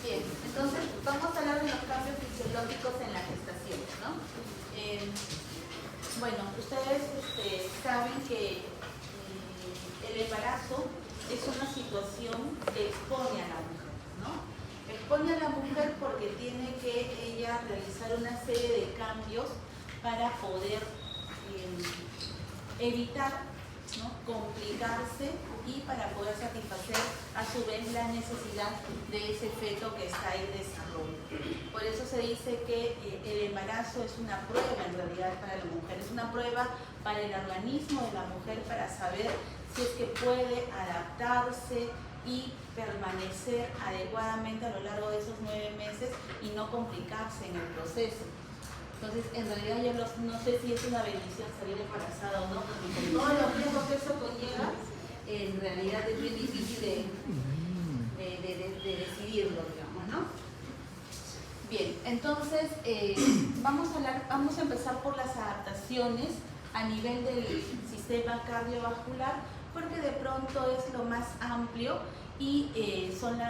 Bien, entonces vamos a hablar de los cambios fisiológicos en la gestación, ¿no? Bueno, ustedes saben que el embarazo es una situación que expone a la mujer, ¿no? Expone a la mujer porque tiene que ella realizar una serie de cambios para poder evitar, ¿no?, complicarse y para poder satisfacer a su vez la necesidad de ese feto que está en desarrollo. Por eso se dice que el embarazo es una prueba en realidad para la mujer, es una prueba para el organismo de la mujer para saber si es que puede adaptarse y permanecer adecuadamente a lo largo de esos 9 meses y no complicarse en el proceso. Entonces, en realidad yo no sé si es una bendición salir embarazada o no, porque con todos los riesgos que eso conlleva, en realidad es bien difícil de decidirlo, digamos, ¿no? Bien, entonces vamos a empezar por las adaptaciones a nivel del sistema cardiovascular, porque de pronto es lo más amplio y son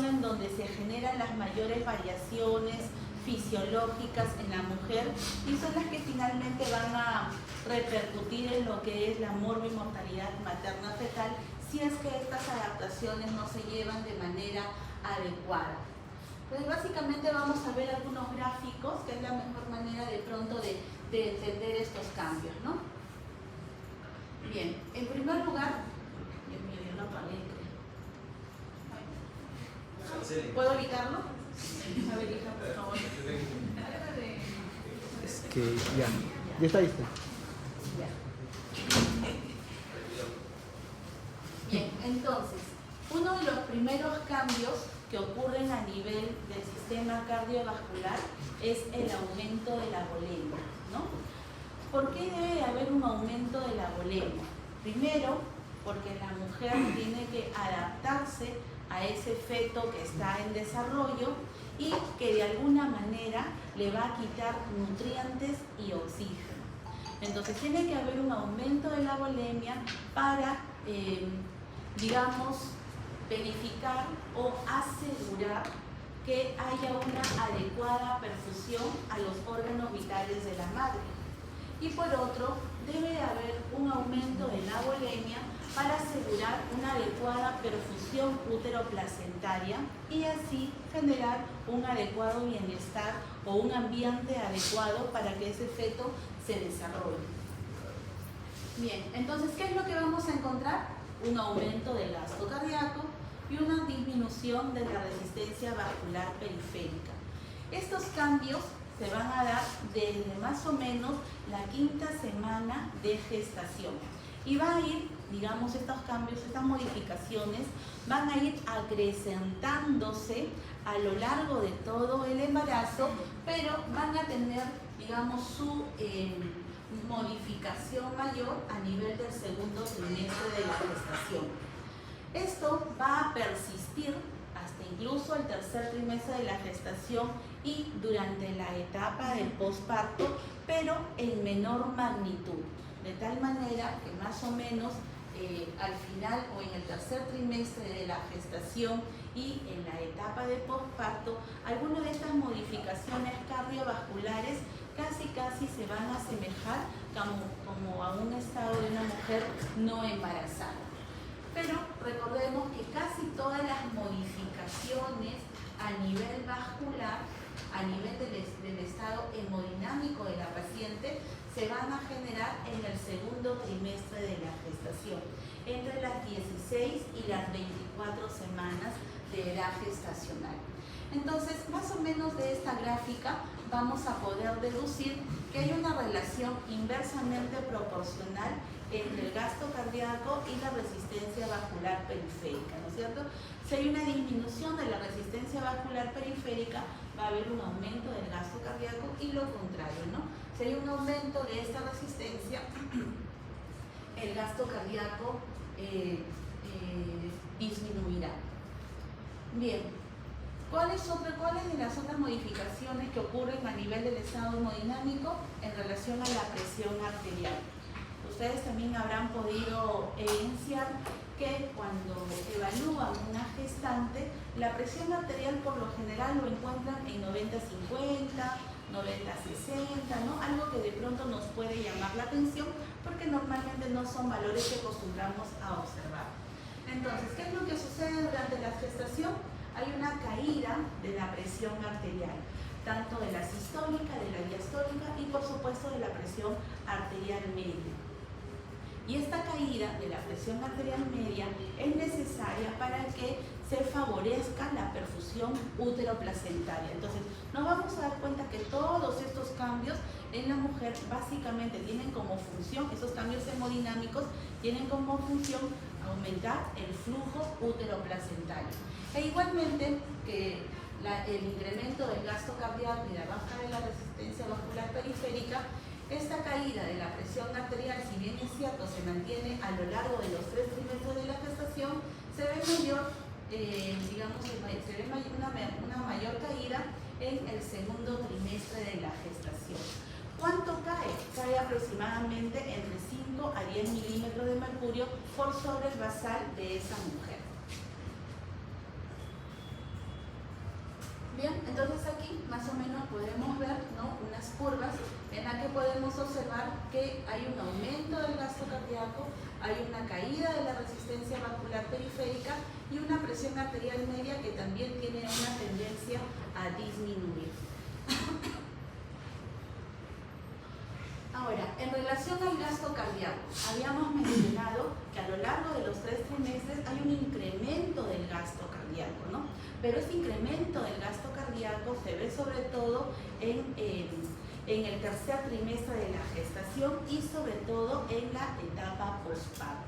en donde se generan las mayores variaciones fisiológicas en la mujer y son las que finalmente van a repercutir en lo que es la morbimortalidad materna fetal si es que estas adaptaciones no se llevan de manera adecuada. Entonces básicamente vamos a ver algunos gráficos, que es la mejor manera de pronto de entender estos cambios, ¿no? Bien, en primer lugar, Dios mío, yo lo apagué, creo. ¿Puedo evitarlo? A ver, hija, por favor. Es que ya está listo. Ya. Bien, entonces, uno de los primeros cambios que ocurren a nivel del sistema cardiovascular es el aumento de la volemia, ¿no? ¿Por qué debe haber un aumento de la volemia? Primero, porque la mujer tiene que adaptarse a ese feto que está en desarrollo y que de alguna manera le va a quitar nutrientes y oxígeno. Entonces tiene que haber un aumento de la volemia para, digamos, verificar o asegurar que haya una adecuada perfusión a los órganos vitales de la madre. Y por otro, debe haber un aumento de la volemia para asegurar una adecuada perfusión útero-placentaria y así generar un adecuado bienestar o un ambiente adecuado para que ese feto se desarrolle. Bien, entonces, ¿qué es lo que vamos a encontrar? Un aumento del gasto cardíaco y una disminución de la resistencia vascular periférica. Estos cambios se van a dar desde más o menos la 5ª semana de gestación y va a ir, digamos, estos cambios, estas modificaciones van a ir acrecentándose a lo largo de todo el embarazo, pero van a tener, digamos, su modificación mayor a nivel del 2º trimestre de la gestación. Esto va a persistir hasta incluso el 3er trimestre de la gestación y durante la etapa del posparto, pero en menor magnitud, de tal manera que más o menos al final o en el 3er trimestre de la gestación y en la etapa de posparto, algunas de estas modificaciones cardiovasculares casi se van a asemejar como a un estado de una mujer no embarazada. Pero recordemos que casi todas las modificaciones a nivel vascular, a nivel del estado hemodinámico de la paciente, se van a generar en el 2º trimestre de la gestación, entre las 16 y las 24 semanas de edad gestacional. Entonces, más o menos de esta gráfica vamos a poder deducir que hay una relación inversamente proporcional entre el gasto cardíaco y la resistencia vascular periférica, ¿no es cierto? Si hay una disminución de la resistencia vascular periférica, va a haber un aumento del gasto cardíaco y lo contrario, ¿no? Si hay un aumento de esta resistencia, el gasto cardíaco disminuirá. Bien, ¿cuáles de las otras modificaciones que ocurren a nivel del estado hemodinámico en relación a la presión arterial? Ustedes también habrán podido evidenciar que cuando evalúan una gestante, la presión arterial por lo general lo encuentran en 90-50, 90-60, ¿no? Algo que de pronto nos puede llamar la atención porque normalmente no son valores que acostumbramos a observar. Entonces, ¿qué es lo que sucede durante la gestación? Hay una caída de la presión arterial, tanto de la sistólica, de la diastólica y por supuesto de la presión arterial media. Y esta caída de la presión arterial media es necesaria para que se favorezca la perfusión útero-placentaria. Entonces, nos vamos a dar cuenta que todos estos cambios en la mujer básicamente tienen como función, esos cambios hemodinámicos tienen como función aumentar el flujo útero-placentario. E igualmente que el incremento del gasto cardíaco y la baja de la resistencia vascular periférica, esta caída de la presión arterial, si bien es cierto, se mantiene a lo largo de los 3 trimestres de la gestación, se ve mayor, una mayor caída en el segundo trimestre de la gestación. ¿Cuánto cae? Cae aproximadamente entre 5 a 10 milímetros de mercurio por sobre el basal de esa mujer. Bien, entonces aquí más o menos podemos ver, ¿no?, unas curvas en las que podemos observar que hay un aumento del gasto cardíaco, hay una caída de la resistencia vascular periférica y una presión arterial media que también tiene una tendencia a disminuir. Ahora, en relación al gasto cardíaco, habíamos mencionado que a lo largo de los 3 trimestres hay un incremento del gasto cardíaco, ¿no? Pero este incremento del gasto cardíaco se ve sobre todo en el tercer trimestre de la gestación y sobre todo en la etapa posparto.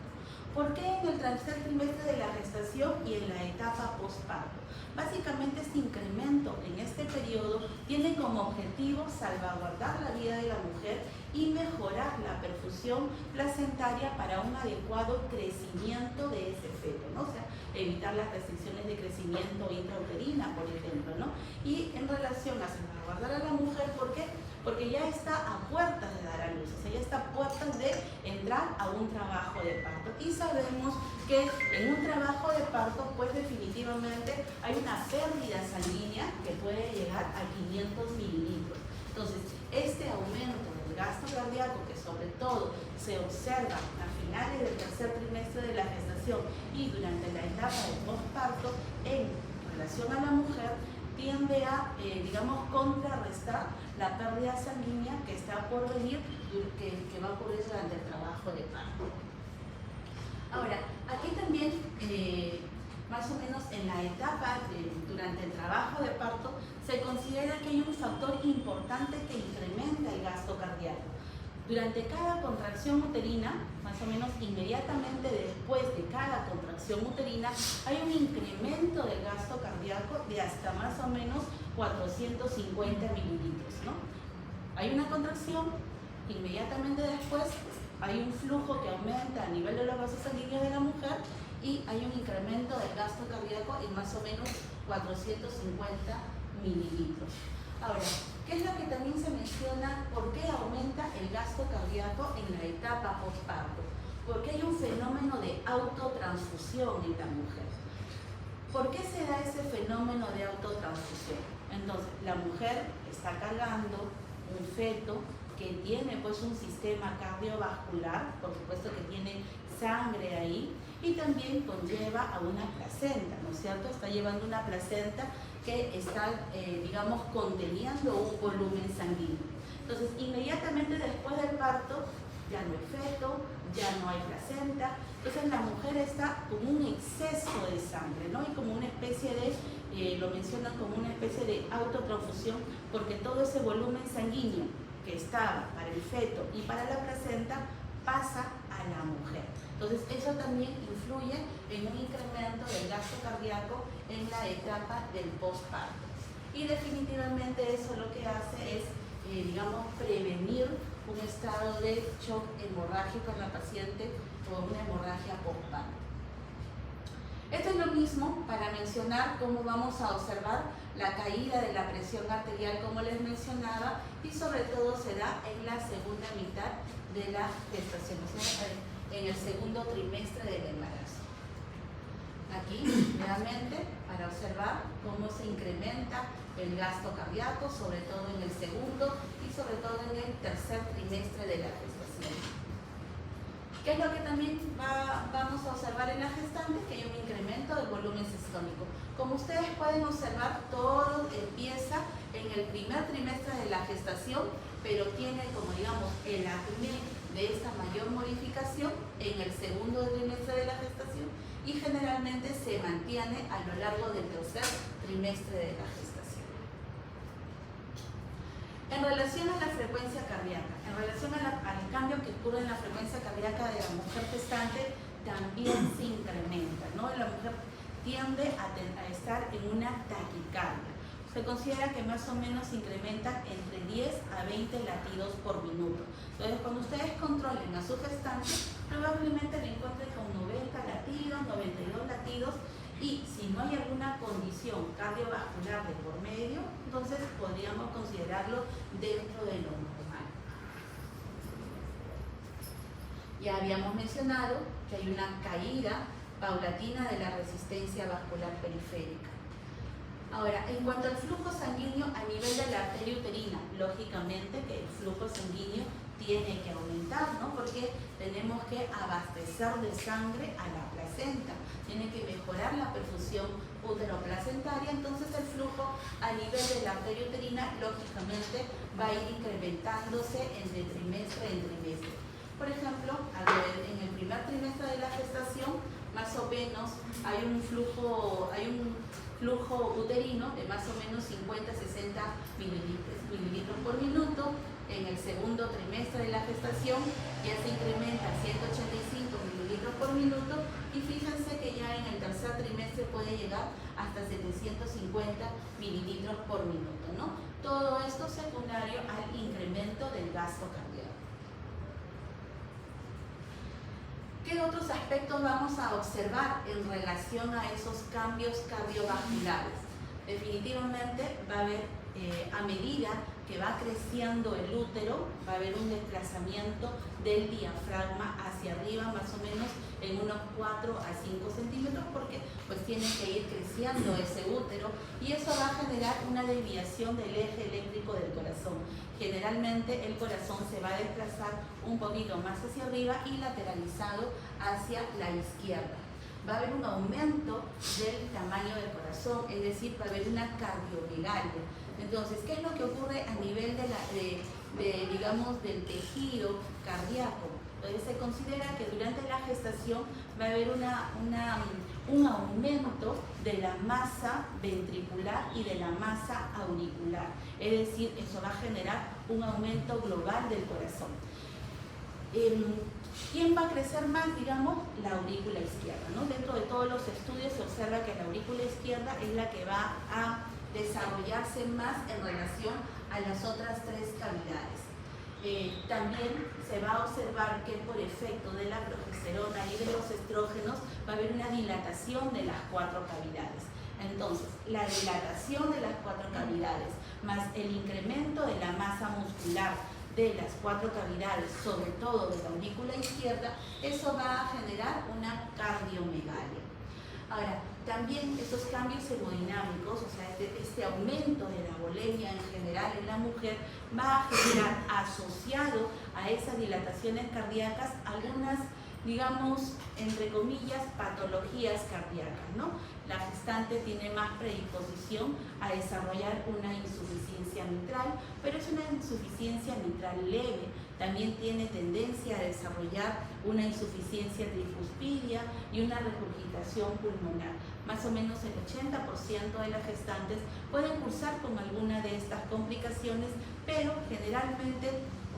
¿Por qué en el tercer trimestre de la gestación y en la etapa posparto? Básicamente este incremento en este periodo tiene como objetivo salvaguardar la vida de la mujer y mejorar la perfusión placentaria para un adecuado crecimiento de ese feto, ¿no? O sea, evitar las restricciones de crecimiento intrauterina, por ejemplo, ¿no? Y en relación a salvaguardar a la mujer, ¿por qué? Porque ya está a puertas de dar a luz, o sea, ya está a puertas de entrar a un trabajo de parto. Y sabemos que en un trabajo de parto, pues definitivamente hay una pérdida sanguínea que puede llegar a 500 mililitros. Entonces, este aumento del gasto cardíaco, que sobre todo se observa a finales del tercer trimestre de la gestación y durante la etapa de posparto, en relación a la mujer, tiende a, contrarrestar la pérdida sanguínea que está por venir, que va a ocurrir durante el trabajo de parto. Ahora, aquí también, más o menos en la etapa, durante el trabajo de parto, se considera que hay un factor importante que incrementa el gasto cardíaco. Durante cada contracción uterina, más o menos inmediatamente después de cada contracción uterina, hay un incremento del gasto cardíaco de hasta más o menos 450 mililitros, ¿no? Hay una contracción, inmediatamente después hay un flujo que aumenta a nivel de los vasos sanguíneos de la mujer y hay un incremento del gasto cardíaco en más o menos 450 mililitros. Ahora, ¿qué es lo que también se menciona? ¿Por qué aumenta el gasto cardíaco en la etapa posparto? Porque hay un fenómeno de autotransfusión en la mujer. ¿Por qué se da ese fenómeno de autotransfusión? Entonces, la mujer está cargando un feto que tiene pues un sistema cardiovascular, por supuesto que tiene sangre ahí, y también conlleva a una placenta, ¿no es cierto? Está llevando una placenta que está, conteniendo un volumen sanguíneo. Entonces, inmediatamente después del parto, ya no hay feto, ya no hay placenta, entonces la mujer está con un exceso de sangre, ¿no? Y como una especie de, lo mencionan como una especie de autotransfusión, porque todo ese volumen sanguíneo que estaba para el feto y para la placenta pasa a la mujer. Entonces, eso también influye en un incremento del gasto cardíaco en la etapa del posparto. Y definitivamente eso lo que hace es, prevenir un estado de shock hemorrágico en la paciente o una hemorragia postparto. Esto es lo mismo para mencionar cómo vamos a observar la caída de la presión arterial, como les mencionaba, y sobre todo se da en la segunda mitad de la gestación. O sea, en el segundo trimestre del embarazo. Aquí, nuevamente, para observar cómo se incrementa el gasto cardíaco, sobre todo en el segundo y sobre todo en el tercer trimestre de la gestación. ¿Qué es lo que también vamos a observar en la gestante? Que hay un incremento del volumen sistólico. Como ustedes pueden observar, todo empieza en el primer trimestre de la gestación, pero tiene, como digamos, el acné de esta mayor modificación en el segundo trimestre de la gestación y generalmente se mantiene a lo largo del tercer trimestre de la gestación. En relación a la frecuencia cardíaca, en relación al cambio que ocurre en la frecuencia cardíaca de la mujer gestante, también se incrementa, ¿no? La mujer tiende a estar en una taquicardia. Se considera que más o menos se incrementa entre 10 a 20 latidos por minuto. Entonces, cuando ustedes controlen a su gestante, probablemente le encuentren con 90 latidos, 92 latidos, y si no hay alguna condición cardiovascular de por medio, entonces podríamos considerarlo dentro de lo normal. Ya habíamos mencionado que hay una caída paulatina de la resistencia vascular periférica. Ahora, en cuanto al flujo sanguíneo a nivel de la arteria uterina, lógicamente que el flujo sanguíneo tiene que aumentar, ¿no? Porque tenemos que abastecer de sangre a la placenta, tiene que mejorar la perfusión uteroplacentaria, entonces el flujo a nivel de la arteria uterina lógicamente va a ir incrementándose entre trimestre en trimestre. Por ejemplo, en el primer trimestre de la gestación, más o menos hay un flujo uterino de más o menos 50-60 mililitros por minuto. En el segundo trimestre de la gestación ya se incrementa a 185 mililitros por minuto y fíjense que ya en el tercer trimestre puede llegar hasta 750 mililitros por minuto, ¿no? Todo esto secundario al incremento del gasto cardíaco. ¿Qué otros aspectos vamos a observar en relación a esos cambios cardiovasculares? Definitivamente va a haber, a medida que va creciendo el útero, va a haber un desplazamiento del diafragma hacia arriba, más o menos en unos 4 a 5 centímetros, porque pues tiene que ir creciendo ese útero y eso va a generar una desviación del eje eléctrico del corazón. Generalmente el corazón se va a desplazar un poquito más hacia arriba y lateralizado hacia la izquierda. Va a haber un aumento del tamaño del corazón, es decir, va a haber una cardiomegalia. Entonces, ¿qué es lo que ocurre a nivel digamos, del tejido cardíaco? Entonces, se considera que durante la gestación va a haber un aumento de la masa ventricular y de la masa auricular. Es decir, eso va a generar un aumento global del corazón. ¿Quién va a crecer más? Digamos, la aurícula izquierda, ¿no? Dentro de todos los estudios se observa que la aurícula izquierda es la que va a desarrollarse más en relación a las otras 3 cavidades. También se va a observar que por efecto de la progesterona y de los estrógenos va a haber una dilatación de las 4 cavidades. Entonces, la dilatación de las 4 cavidades más el incremento de la masa muscular de las 4 cavidades, sobre todo de la aurícula izquierda, eso va a generar una cardiomegalia. Ahora, también estos cambios hemodinámicos, o sea, este aumento de la volemia en general en la mujer, va a generar asociado a esas dilataciones cardíacas algunas, digamos, entre comillas, patologías cardíacas, ¿no? La gestante tiene más predisposición a desarrollar una insuficiencia mitral, pero es una insuficiencia mitral leve. También tiene tendencia a desarrollar una insuficiencia tricuspidia y una regurgitación pulmonar. Más o menos el 80% de las gestantes pueden cursar con alguna de estas complicaciones, pero generalmente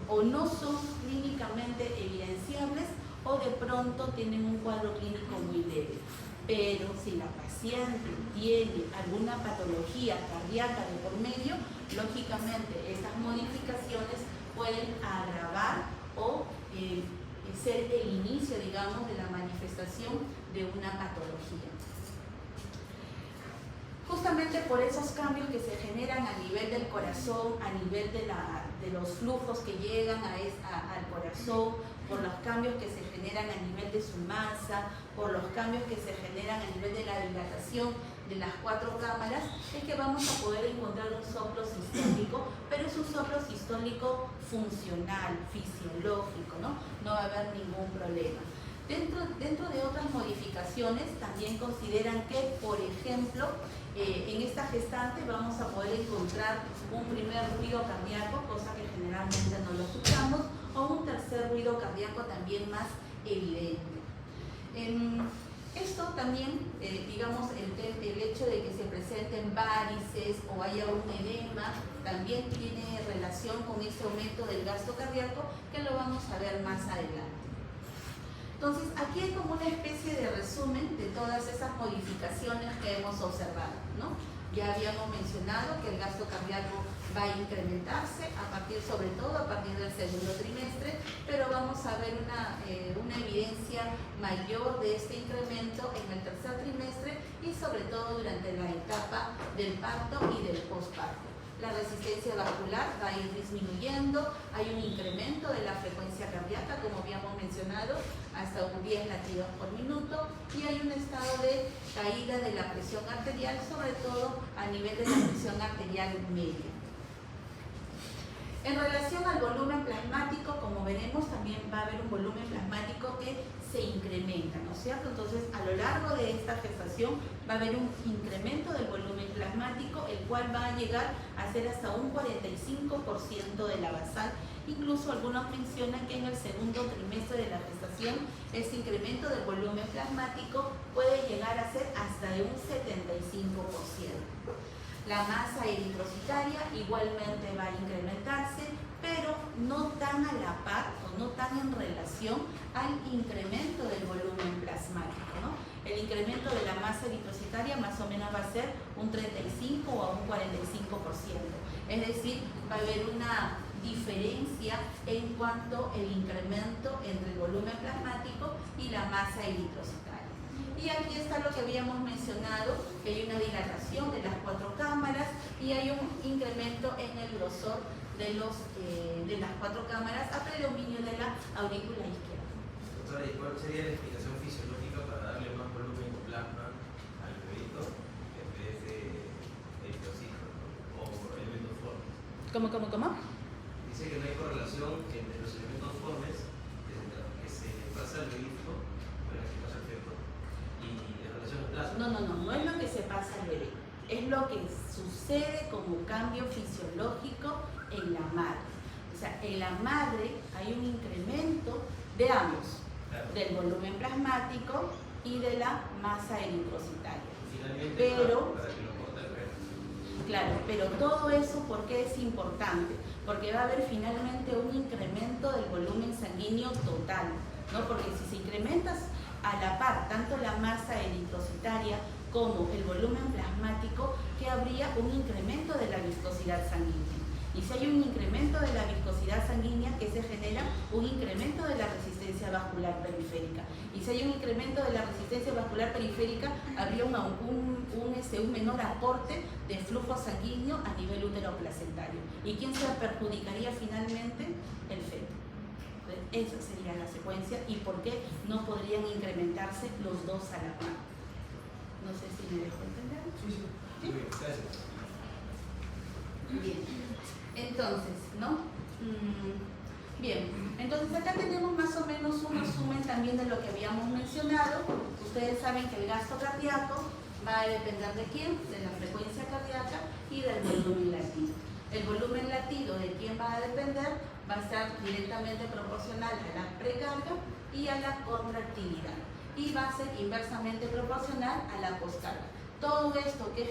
o no son clínicamente evidenciables o de pronto tienen un cuadro clínico muy leve. Pero si la paciente tiene alguna patología cardíaca de por medio, lógicamente estas modificaciones pueden agravar o ser el inicio, digamos, de la manifestación de una patología. Justamente por esos cambios que se generan a nivel del corazón, a nivel de los flujos que llegan al corazón, por los cambios que se generan generan a nivel de su masa, por los cambios que se generan a nivel de la dilatación de las 4 cámaras, es que vamos a poder encontrar un soplo sistólico, pero es un soplo sistólico funcional, fisiológico, ¿no? No va a haber ningún problema. Dentro de otras modificaciones, también consideran que, por ejemplo, en esta gestante vamos a poder encontrar un primer ruido cardíaco, cosa que generalmente no lo escuchamos, o un tercer ruido cardíaco también más evidente. Esto también, digamos, el hecho de que se presenten varices o haya un edema, también tiene relación con ese aumento del gasto cardíaco, que lo vamos a ver más adelante. Entonces, aquí hay como una especie de resumen de todas esas modificaciones que hemos observado, ¿no? Ya habíamos mencionado que el gasto cardíaco va a incrementarse sobre todo a partir del segundo trimestre, pero vamos a ver una evidencia mayor de este incremento en el tercer trimestre y sobre todo durante la etapa del parto y del posparto. La resistencia vascular va a ir disminuyendo, hay un incremento de la frecuencia cardíaca, como habíamos mencionado, hasta un 10 latidos por minuto, y hay un estado de caída de la presión arterial, sobre todo a nivel de la presión arterial media. En relación al volumen plasmático, como veremos, también va a haber un volumen plasmático que se incrementa, ¿no es cierto? Entonces, a lo largo de esta gestación va a haber un incremento del volumen plasmático, el cual va a llegar a ser hasta un 45% de la basal. Incluso algunos mencionan que en el segundo trimestre de la gestación este incremento del volumen plasmático puede llegar a ser hasta de un 75%. La masa eritrocitaria igualmente va a incrementarse, pero no tan a la par o no tan en relación al incremento del volumen plasmático, ¿no? El incremento de la masa eritrocitaria más o menos va a ser un 35 o un 45%. Es decir, va a haber una diferencia en cuanto al incremento entre el volumen plasmático y la masa eritrocitaria. Y aquí está lo que habíamos mencionado, que hay una dilatación de las 4 cámaras y hay un incremento en el grosor de las 4 cámaras a predominio de la aurícula izquierda. Doctora, ¿y cuál sería la explicación fisiológica para darle más volumen de plasma al bebito en vez de eritrocitos, ¿no? O elementos formes? ¿Cómo? Dice que no hay correlación entre los elementos formes que se pasa al bebito, bueno, que pasa al feto, y la relación de plasma. No es lo que se pasa al bebé, es lo que sucede como cambio fisiológico en la madre. O sea, en la madre hay un incremento de ambos, claro, del volumen plasmático y de la masa eritrocitaria. Finalmente, pero, para que lo corte el feto. Claro, pero todo eso, ¿por qué es importante? Porque va a haber finalmente un incremento del volumen sanguíneo total, ¿no? Porque si se incrementa a la par tanto la masa eritrocitaria como el volumen plasmático, que habría un incremento de la viscosidad sanguínea. Y si hay un incremento de la viscosidad sanguínea, que se genera un incremento de la resistencia vascular periférica. Y si hay un incremento de la resistencia vascular periférica, habría un menor aporte de flujo sanguíneo a nivel útero-placentario. ¿Y quién se perjudicaría finalmente? El feto. Esa sería la secuencia y por qué no podrían incrementarse los dos a la par. No sé si me dejo entender. Sí. Muy bien, gracias. Bien, entonces, ¿no? Bien, entonces acá tenemos más o menos un resumen también de lo que habíamos mencionado. Ustedes saben que el gasto cardíaco va a depender de quién, de la frecuencia cardíaca y del volumen latido. El volumen latido de quién va a depender va a estar directamente proporcional a la precarga y a la contractilidad, y va a ser inversamente proporcional a la poscarga. Todo esto que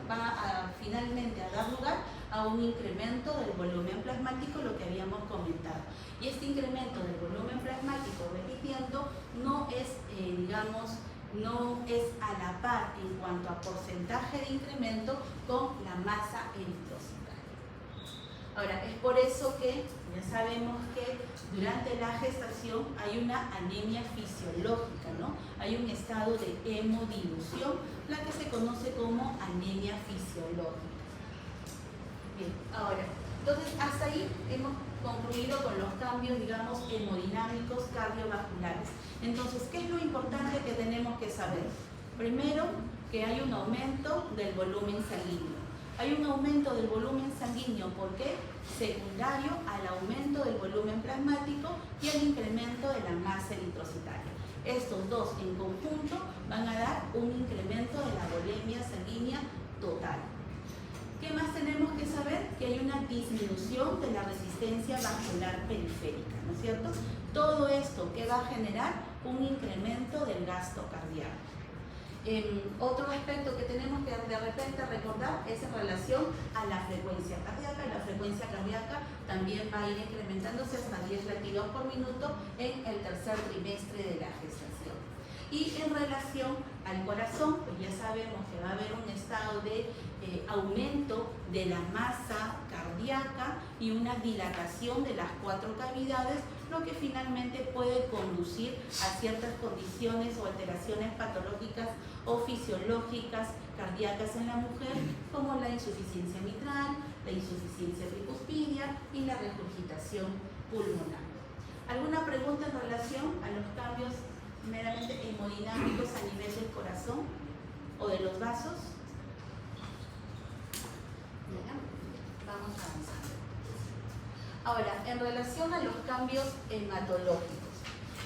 va finalmente a dar lugar a un incremento del volumen plasmático, lo que habíamos comentado. Y este incremento del volumen plasmático, repitiendo, no es a la par en cuanto a porcentaje de incremento con la masa eritrocitaria. Ahora, es por eso que ya sabemos que durante la gestación hay una anemia fisiológica, ¿no? Hay un estado de hemodilución, la que se conoce como anemia fisiológica. Bien, ahora, entonces hasta ahí hemos concluido con los cambios, digamos, hemodinámicos cardiovasculares. Entonces, ¿qué es lo importante que tenemos que saber? Primero, que hay un aumento del volumen sanguíneo. Hay un aumento del volumen sanguíneo, ¿por qué? Secundario al aumento del volumen plasmático y al incremento de la masa eritrocitaria. Estos dos en conjunto van a dar un incremento de la volemia sanguínea total. ¿Qué más tenemos que saber? Que hay una disminución de la resistencia vascular periférica, ¿no es cierto? Todo esto que va a generar un incremento del gasto cardíaco. Otro aspecto que tenemos que de repente recordar es en relación a la frecuencia cardíaca. La frecuencia cardíaca también va a ir incrementándose hasta 10 latidos por minuto en el tercer trimestre de la gestación. Y en relación al corazón, pues ya sabemos que va a haber un estado de aumento de la masa cardíaca y una dilatación de las 4 cavidades, lo que finalmente puede conducir a ciertas condiciones o alteraciones patológicas o fisiológicas cardíacas en la mujer, como la insuficiencia mitral, la insuficiencia tricuspidia y la regurgitación pulmonar. ¿Alguna pregunta en relación a los cambios meramente hemodinámicos a nivel del corazón o de los vasos? Vamos avanzando. Ahora, en relación a los cambios hematológicos.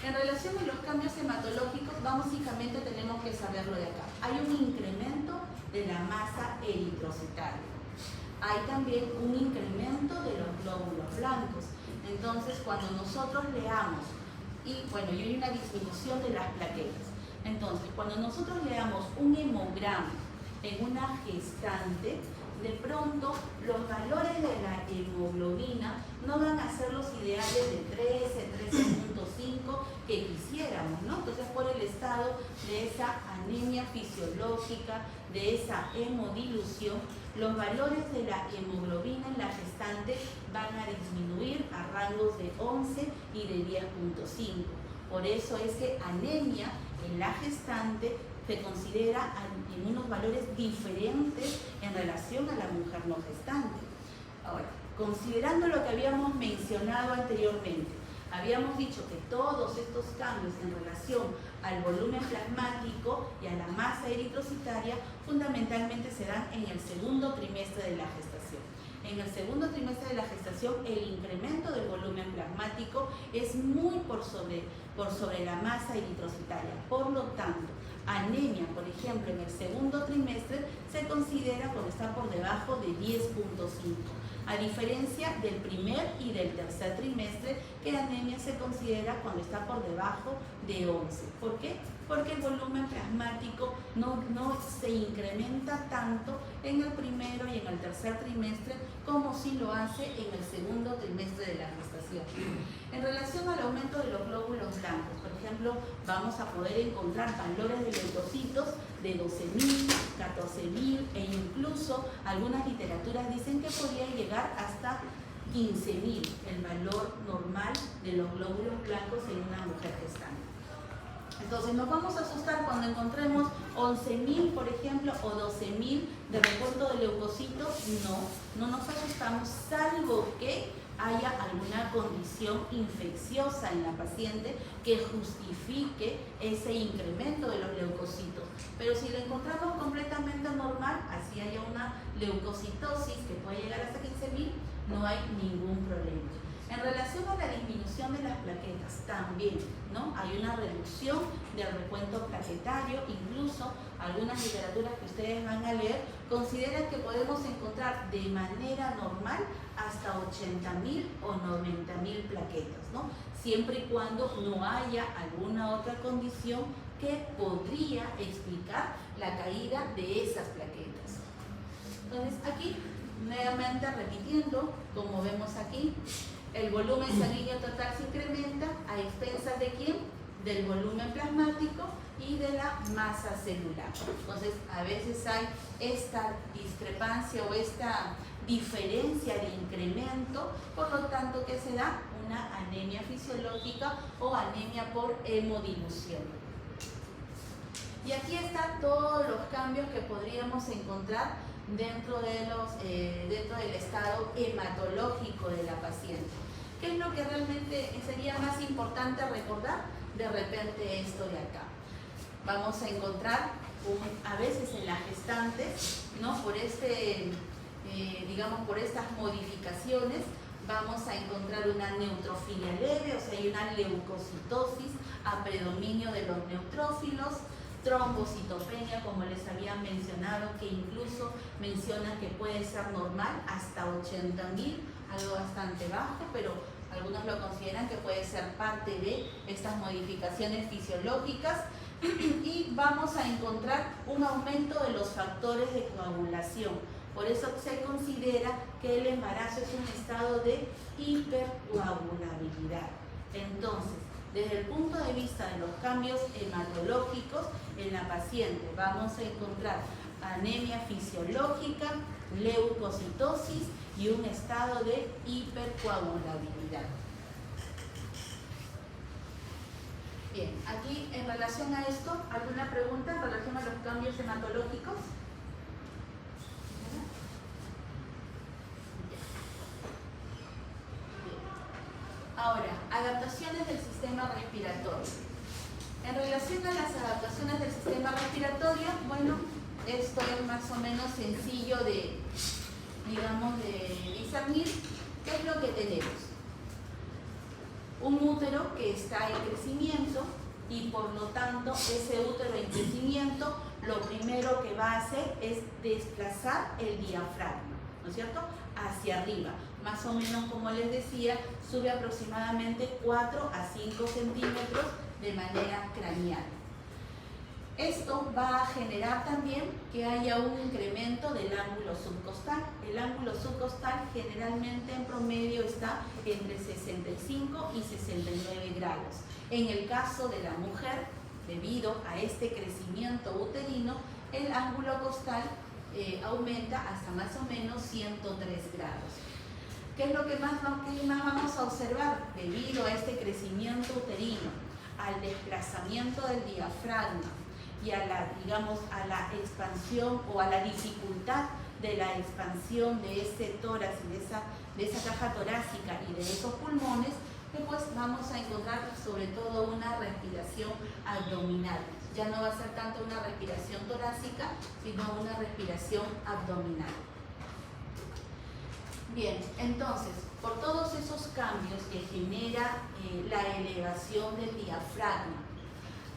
En relación a los cambios hematológicos, básicamente tenemos que saberlo de acá. Hay un incremento de la masa eritrocitaria. Hay también un incremento de los glóbulos blancos. Entonces, cuando nosotros leamos, y hay una disminución de las plaquetas. Entonces, cuando nosotros leamos un hemograma en una gestante, de pronto los valores de la hemoglobina no van a ser los ideales de 13, 13.5 que quisiéramos, ¿no? Entonces, por el estado de esa anemia fisiológica, de esa hemodilución, los valores de la hemoglobina en la gestante van a disminuir a rangos de 11 y de 10.5. Por eso es que anemia en la gestante se considera en unos valores diferentes en relación a la mujer no gestante. Ahora, considerando lo que habíamos mencionado anteriormente, habíamos dicho que todos estos cambios en relación al volumen plasmático y a la masa eritrocitaria fundamentalmente se dan en el segundo trimestre de la gestación. En el segundo trimestre de la gestación, el incremento del volumen plasmático es muy por sobre la masa eritrocitaria. Por lo tanto, anemia, por ejemplo, en el segundo trimestre se considera cuando está por debajo de 10.5, a diferencia del primer y del tercer trimestre, que la anemia se considera cuando está por debajo de 11. ¿Por qué? Porque el volumen plasmático no se incrementa tanto en el primero y en el tercer trimestre como si lo hace en el segundo trimestre de la gestación. En relación al aumento de los glóbulos blancos, por ejemplo, vamos a poder encontrar valores de leucocitos de 12.000, 14.000 e incluso algunas literaturas dicen que podría llegar hasta 15.000, el valor normal de los glóbulos blancos en una mujer gestante. Entonces, ¿nos vamos a asustar cuando encontremos 11.000, por ejemplo, o 12.000 de recuento de leucocitos? No nos asustamos, salvo que haya alguna condición infecciosa en la paciente que justifique ese incremento de los leucocitos. Pero si lo encontramos completamente normal, así haya una leucocitosis que puede llegar hasta 15.000, no hay ningún problema. En relación a la disminución de las plaquetas, también, ¿no? Hay una reducción del recuento plaquetario, incluso algunas literaturas que ustedes van a leer consideran que podemos encontrar de manera normal hasta 80.000 o 90.000 plaquetas, ¿no? Siempre y cuando no haya alguna otra condición que podría explicar la caída de esas plaquetas. Entonces, aquí, nuevamente repitiendo, como vemos aquí, el volumen sanguíneo total se incrementa a expensas de ¿quién? Del volumen plasmático y de la masa celular. Entonces, a veces hay esta discrepancia o esta diferencia de incremento, por lo tanto que se da una anemia fisiológica o anemia por hemodilución. Y aquí están todos los cambios que podríamos encontrar dentro del estado hematológico de la paciente. ¿Qué es lo que realmente sería más importante recordar? De repente esto de acá. Vamos a encontrar a veces en las gestantes, ¿no? Por digamos, por estas modificaciones, vamos a encontrar una neutrofilia leve, o sea, hay una leucocitosis a predominio de los neutrófilos, trombocitopenia, como les había mencionado, que incluso menciona que puede ser normal hasta 80.000, algo bastante bajo, pero algunos lo consideran que puede ser parte de estas modificaciones fisiológicas. Y vamos a encontrar un aumento de los factores de coagulación. Por eso se considera que el embarazo es un estado de hipercoagulabilidad. Entonces, desde el punto de vista de los cambios hematológicos en la paciente, vamos a encontrar anemia fisiológica, leucocitosis y un estado de hipercoagulabilidad. Bien, aquí en relación a esto, ¿alguna pregunta en relación a los cambios hematológicos? Ahora, adaptaciones del sistema respiratorio. En relación a las adaptaciones del sistema respiratorio, bueno, esto es más o menos sencillo de, digamos, de discernir. ¿Qué es lo que tenemos? Un útero que está en crecimiento y por lo tanto ese útero en crecimiento lo primero que va a hacer es desplazar el diafragma, ¿no es cierto?, hacia arriba. Más o menos, como les decía, sube aproximadamente 4 a 5 centímetros de manera craneal. Esto va a generar también que haya un incremento del ángulo subcostal. El ángulo subcostal generalmente en promedio está entre 65 y 69 grados. En el caso de la mujer, debido a este crecimiento uterino, el ángulo costal aumenta hasta más o menos 103 grados. ¿Qué es lo que más vamos a observar? Debido a este crecimiento uterino, al desplazamiento del diafragma y a la, digamos, a la expansión o a la dificultad de la expansión de ese tórax y de esa caja torácica y de esos pulmones, pues vamos a encontrar sobre todo una respiración abdominal. Ya no va a ser tanto una respiración torácica, sino una respiración abdominal. Bien, entonces, por todos esos cambios que genera la elevación del diafragma,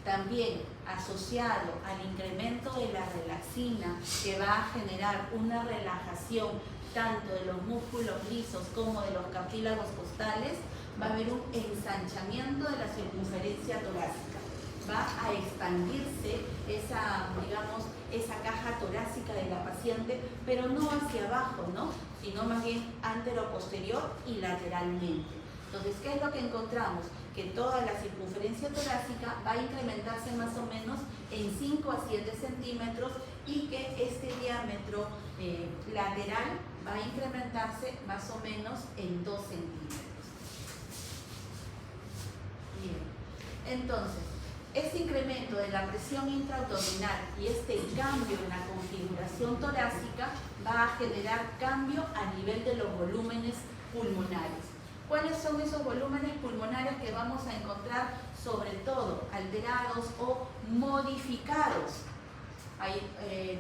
también asociado al incremento de la relaxina, que va a generar una relajación tanto de los músculos lisos como de los cartílagos costales, va a haber un ensanchamiento de la circunferencia torácica. Va a expandirse esa, digamos, esa caja torácica de la paciente, pero no hacia abajo, ¿no?, sino más bien antero-posterior y lateralmente. Entonces, ¿qué es lo que encontramos? Que toda la circunferencia torácica va a incrementarse más o menos en 5 a 7 centímetros y que este diámetro lateral va a incrementarse más o menos en 2 centímetros. Bien, entonces, este incremento de la presión intraabdominal y este cambio en la configuración torácica va a generar cambio a nivel de los volúmenes pulmonares. ¿Cuáles son esos volúmenes pulmonares que vamos a encontrar sobre todo alterados o modificados? Ahí,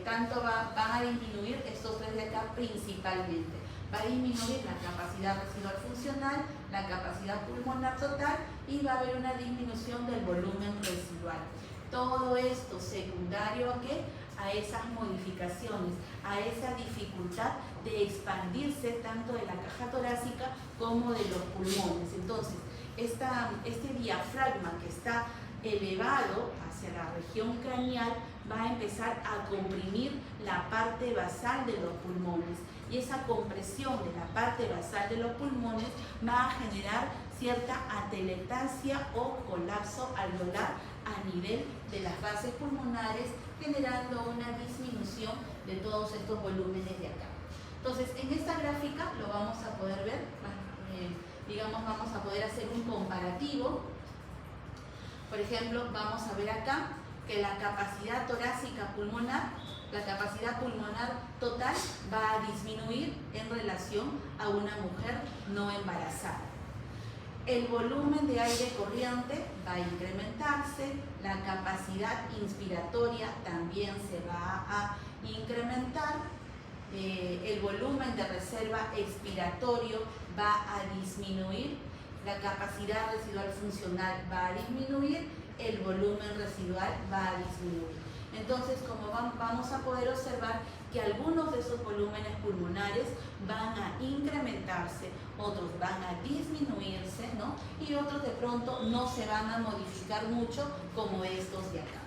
tanto van a disminuir estos tres de acá principalmente. Va a disminuir la capacidad residual funcional, la capacidad pulmonar total y va a haber una disminución del volumen residual. Todo esto secundario ¿a qué? A esas modificaciones, a esa dificultad de expandirse tanto de la caja torácica como de los pulmones. Entonces, este diafragma que está elevado hacia la región craneal va a empezar a comprimir la parte basal de los pulmones y esa compresión de la parte basal de los pulmones va a generar cierta atelectasia o colapso alveolar a nivel de las bases pulmonares, generando una disminución de todos estos volúmenes de acá. Entonces, en esta gráfica lo vamos a poder ver, digamos, vamos a poder hacer un comparativo. Por ejemplo, vamos a ver acá que la capacidad torácica pulmonar, la capacidad pulmonar total va a disminuir en relación a una mujer no embarazada. El volumen de aire corriente va a incrementarse, la capacidad inspiratoria también se va a incrementar, el volumen de reserva expiratorio va a disminuir, la capacidad residual funcional va a disminuir, el volumen residual va a disminuir. Entonces, como vamos a poder observar que algunos de esos volúmenes pulmonares van a incrementarse, otros van a disminuirse, ¿no? Y otros de pronto no se van a modificar mucho, como estos de acá.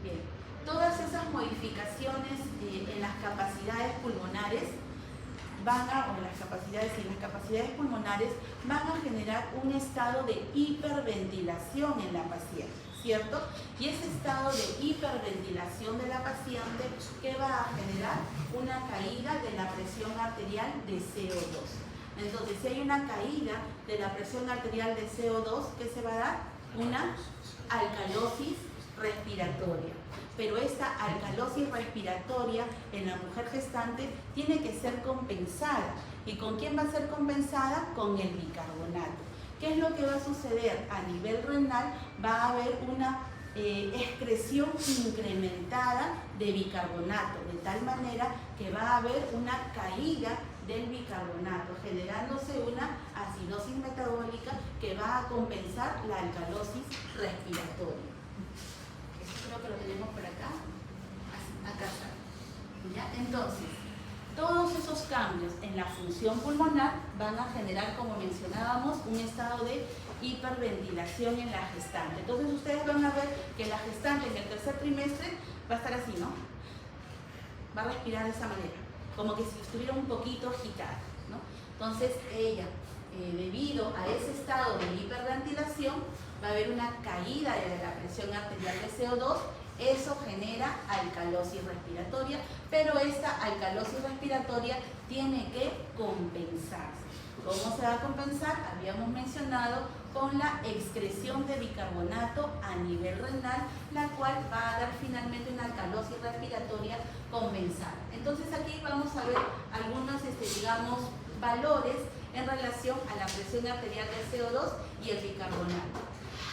Bien, todas esas modificaciones en las capacidades pulmonares las capacidades pulmonares van a generar un estado de hiperventilación en la paciente, ¿cierto? Y ese estado de hiperventilación de la paciente, ¿qué va a generar? Una caída de la presión arterial de CO2. Entonces, si hay una caída de la presión arterial de CO2, ¿qué se va a dar? Una alcalosis respiratoria. Pero esta alcalosis respiratoria en la mujer gestante tiene que ser compensada. ¿Y con quién va a ser compensada? Con el bicarbonato. ¿Qué es lo que va a suceder? A nivel renal va a haber una excreción incrementada de bicarbonato, de tal manera que va a haber una caída del bicarbonato, generándose una acidosis metabólica que va a compensar la alcalosis respiratoria. Creo que lo tenemos por acá. Acá está. ¿Ya? Entonces, todos esos cambios en la función pulmonar van a generar, como mencionábamos, un estado de hiperventilación en la gestante. Entonces, ustedes van a ver que la gestante en el tercer trimestre va a estar así, ¿no? Va a respirar de esa manera, como que si estuviera un poquito agitada, ¿no? Entonces, ella, debido a ese estado de hiperventilación, va a haber una caída de la presión arterial de CO2, eso genera alcalosis respiratoria, pero esta alcalosis respiratoria tiene que compensarse. ¿Cómo se va a compensar? Habíamos mencionado con la excreción de bicarbonato a nivel renal, la cual va a dar finalmente una alcalosis respiratoria compensada. Entonces aquí vamos a ver algunos, digamos, valores en relación a la presión arterial de CO2 y el bicarbonato.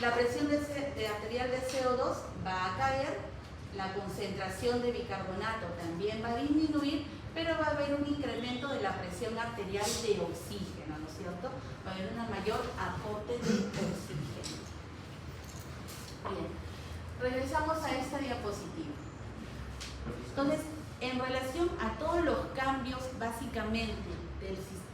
La presión arterial de CO2 va a caer, la concentración de bicarbonato también va a disminuir, pero va a haber un incremento de la presión arterial de oxígeno, ¿no es cierto? Va a haber un mayor aporte de oxígeno. Bien, regresamos a esta diapositiva. Entonces, en relación a todos los cambios básicamente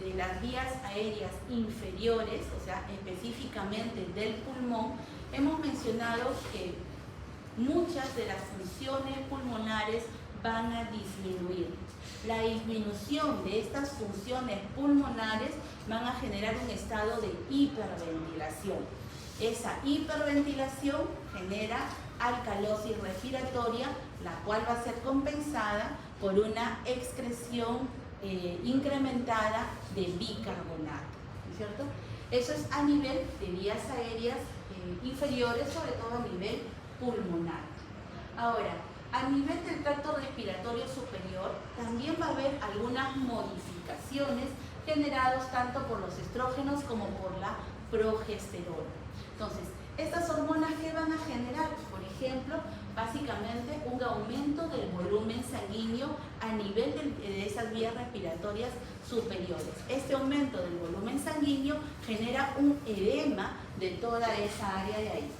de las vías aéreas inferiores, o sea, específicamente del pulmón, hemos mencionado que muchas de las funciones pulmonares van a disminuir. La disminución de estas funciones pulmonares van a generar un estado de hiperventilación. Esa hiperventilación genera alcalosis respiratoria, la cual va a ser compensada por una excreción incrementada de bicarbonato, ¿no es cierto? Eso es a nivel de vías aéreas inferiores, sobre todo a nivel pulmonar. Ahora, a nivel del tracto respiratorio superior, también va a haber algunas modificaciones generadas tanto por los estrógenos como por la progesterona. Entonces, estas hormonas, ¿qué van a generar? Por ejemplo, básicamente un aumento del volumen sanguíneo a nivel de esas vías respiratorias superiores. Este aumento del volumen sanguíneo genera un edema de toda esa área de ahí.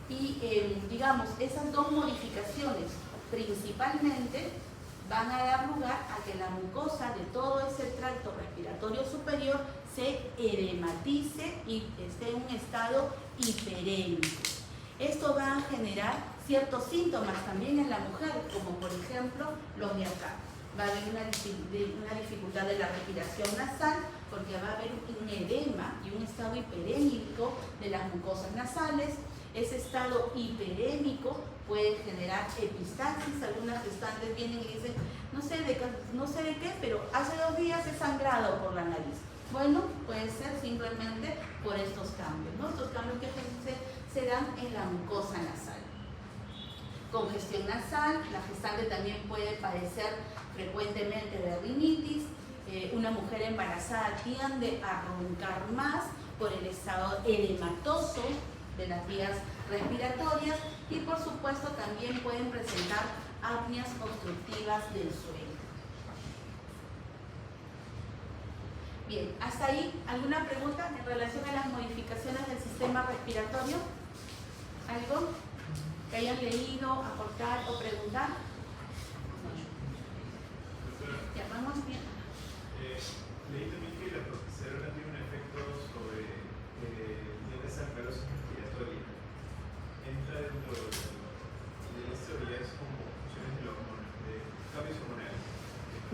Y digamos, esas dos modificaciones principalmente van a dar lugar a que la mucosa de todo ese tracto respiratorio superior se edematice y esté en un estado hiperémico. Esto va a generar ciertos síntomas también en la mujer, como por ejemplo los de acá. Va a haber una dificultad de la respiración nasal, porque va a haber un edema y un estado hiperémico de las mucosas nasales. Ese estado hiperémico puede generar epistaxis. Algunas gestantes vienen y dicen, no sé de qué, pero hace 2 días he sangrado por la nariz. Bueno, puede ser simplemente por estos cambios, ¿no? Estos cambios que se dan en la mucosa nasal. Congestión nasal, la gestante también puede padecer frecuentemente de rinitis, una mujer embarazada tiende a roncar más por el estado edematoso de las vías respiratorias y por supuesto también pueden presentar apneas obstructivas del sueño. Bien, hasta ahí, ¿alguna pregunta en relación a las modificaciones del sistema respiratorio? ¿Algo que hayan leído, aportar o preguntar? Ya, vamos bien. Leí también que la progesterona tiene un efecto sobre esa alcalosis respiratoria. Entra dentro de la historia, es como funciones de la hormona, de cambios hormonales.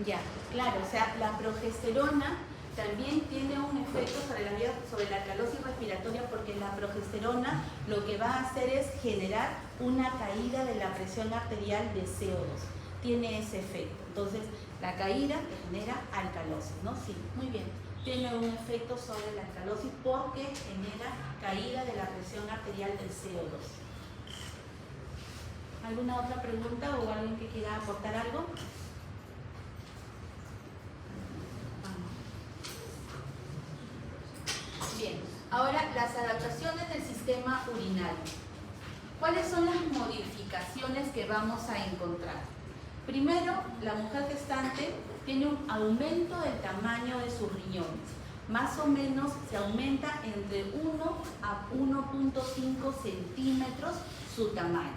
Ya, claro, o sea, la progesterona también tiene un efecto sobre la alcalosis respiratoria, porque la progesterona lo que va a hacer es generar una caída de la presión arterial de CO2. Tiene ese efecto. Entonces, la caída genera alcalosis, ¿no? Sí, muy bien. Tiene un efecto sobre la alcalosis porque genera caída de la presión arterial del CO2. ¿Alguna otra pregunta o alguien que quiera aportar algo? Bien, ahora las adaptaciones del sistema urinario. ¿Cuáles son las modificaciones que vamos a encontrar? Primero, la mujer gestante tiene un aumento del tamaño de sus riñones. Más o menos se aumenta entre 1 a 1.5 centímetros su tamaño.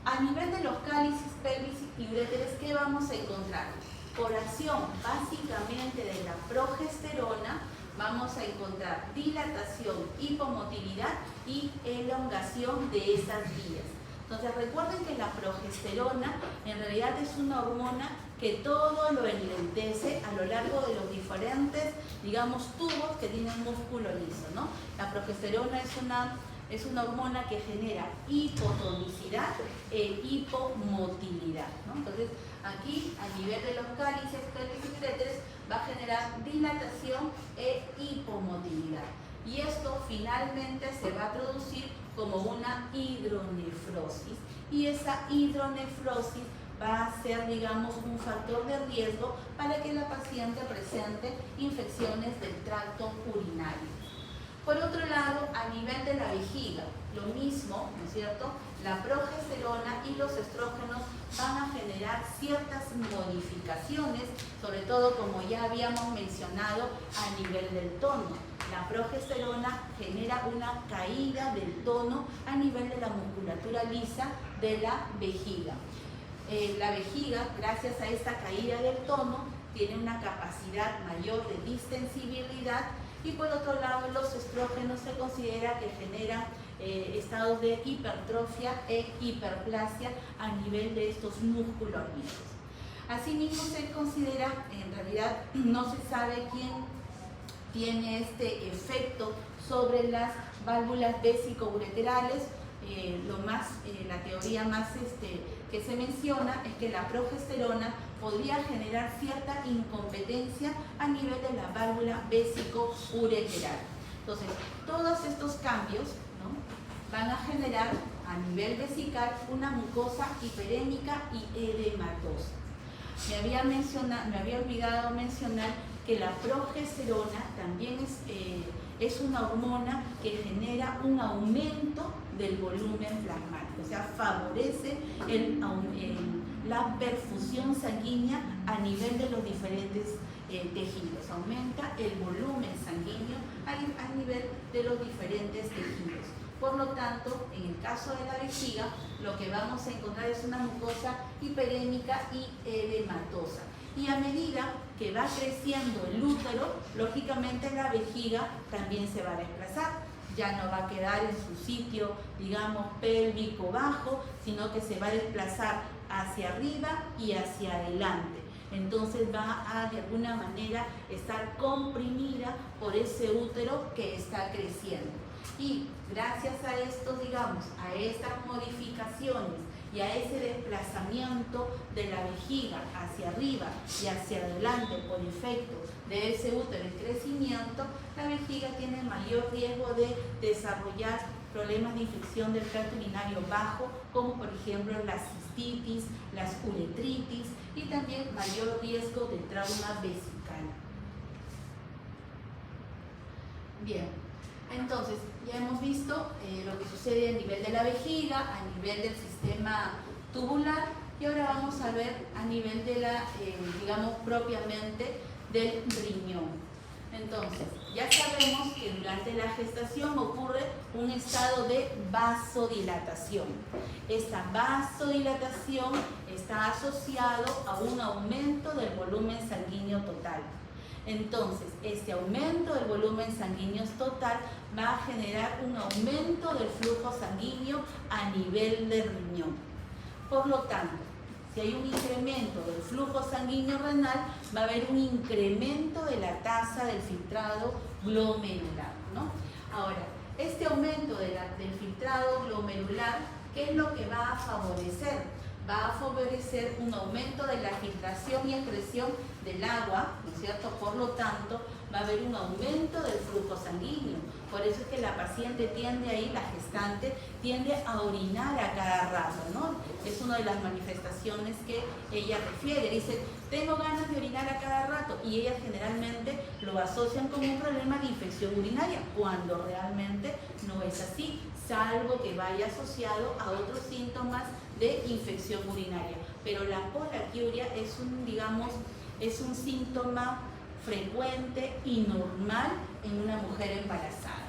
A nivel de los cálices, pelvis y uréteres, ¿qué vamos a encontrar? Por acción básicamente de la progesterona, vamos a encontrar dilatación, hipomotilidad y elongación de esas vías. Entonces recuerden que la progesterona en realidad es una hormona que todo lo enlentece a lo largo de los diferentes, digamos, tubos que tienen músculo liso, ¿no? La progesterona es una hormona que genera hipotonicidad e hipomotilidad, ¿no? Entonces aquí a nivel de los cálices, pelvis y uréteres va a generar dilatación e hipomotilidad. Y esto finalmente se va a producir como una hidronefrosis. Y esa hidronefrosis va a ser, digamos, un factor de riesgo para que la paciente presente infecciones del tracto urinario. Por otro lado, a nivel de la vejiga, lo mismo, ¿no es cierto? La progesterona y los estrógenos van a generar ciertas modificaciones, sobre todo como ya habíamos mencionado a nivel del tono. La progesterona genera una caída del tono a nivel de la musculatura lisa de la vejiga. La vejiga, gracias a esta caída del tono, tiene una capacidad mayor de distensibilidad y por otro lado los estrógenos se considera que generan estados de hipertrofia e hiperplasia a nivel de estos músculos lisos. Asimismo se considera, en realidad no se sabe quién tiene este efecto sobre las válvulas vesicoureterales. La teoría más que se menciona es que la progesterona podría generar cierta incompetencia a nivel de la válvula vesicoureteral. Entonces, todos estos cambios, ¿no?, van a generar a nivel vesical una mucosa hiperémica y edematosa. Me había olvidado mencionar que la progesterona también es una hormona que genera un aumento del volumen plasmático, o sea, favorece la perfusión sanguínea a nivel de los diferentes tejidos, aumenta el volumen sanguíneo a nivel de los diferentes tejidos. Por lo tanto, en el caso de la vejiga, lo que vamos a encontrar es una mucosa hiperémica y edematosa. Y a medida que va creciendo el útero, lógicamente la vejiga también se va a desplazar. Ya no va a quedar en su sitio, digamos, pélvico bajo, sino que se va a desplazar hacia arriba y hacia adelante. Entonces va a, de alguna manera, estar comprimida por ese útero que está creciendo. Y gracias a esto, digamos, a estas modificaciones y a ese desplazamiento de la vejiga hacia arriba y hacia adelante por efecto de ese útero en crecimiento, la vejiga tiene mayor riesgo de desarrollar problemas de infección del tracto urinario bajo, como por ejemplo la cistitis, las uretritis y también mayor riesgo de trauma vesical. Bien, entonces ya hemos visto lo que sucede a nivel de la vejiga, a nivel del sistema tubular, y ahora vamos a ver a nivel de la, digamos propiamente, del riñón. Entonces, ya sabemos que durante la gestación ocurre un estado de vasodilatación. Esta vasodilatación está asociado a un aumento del volumen sanguíneo total. Entonces, este aumento del volumen sanguíneo total va a generar un aumento del flujo sanguíneo a nivel del riñón. Por lo tanto, si hay un incremento del flujo sanguíneo renal, va a haber un incremento de la tasa del filtrado glomerular, ¿no? Ahora, este aumento del filtrado glomerular, ¿qué es lo que va a favorecer? Va a favorecer un aumento de la filtración y excreción del agua, ¿no es cierto? Por lo tanto, va a haber un aumento del flujo sanguíneo. Por eso es que la paciente tiende ahí, la gestante, tiende a orinar a cada rato, ¿no? Es una de las manifestaciones que ella refiere. Dice, tengo ganas de orinar a cada rato, y ellas generalmente lo asocian como un problema de infección urinaria, cuando realmente no es así, salvo que vaya asociado a otros síntomas de infección urinaria. Pero la polaquiuria es es un síntoma frecuente y normal en una mujer embarazada.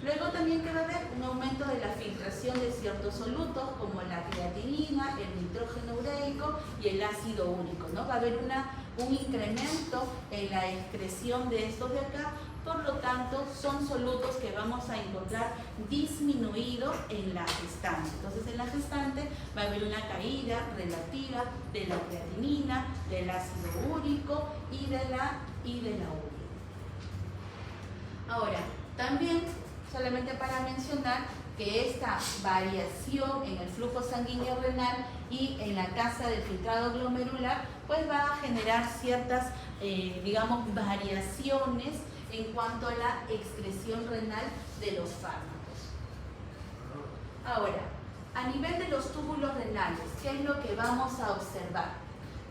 Luego también que va a haber un aumento de la filtración de ciertos solutos como la creatinina, el nitrógeno ureico y el ácido úrico, ¿no? Va a haber un incremento en la excreción de estos de acá. Por lo tanto, son solutos que vamos a encontrar disminuidos en la gestante. Entonces, en la gestante va a haber una caída relativa de la creatinina, del ácido úrico y de la urea. Ahora, también, solamente para mencionar que esta variación en el flujo sanguíneo renal y en la tasa del filtrado glomerular, pues va a generar ciertas, variaciones en cuanto a la excreción renal de los fármacos. Ahora, a nivel de los túbulos renales, ¿qué es lo que vamos a observar?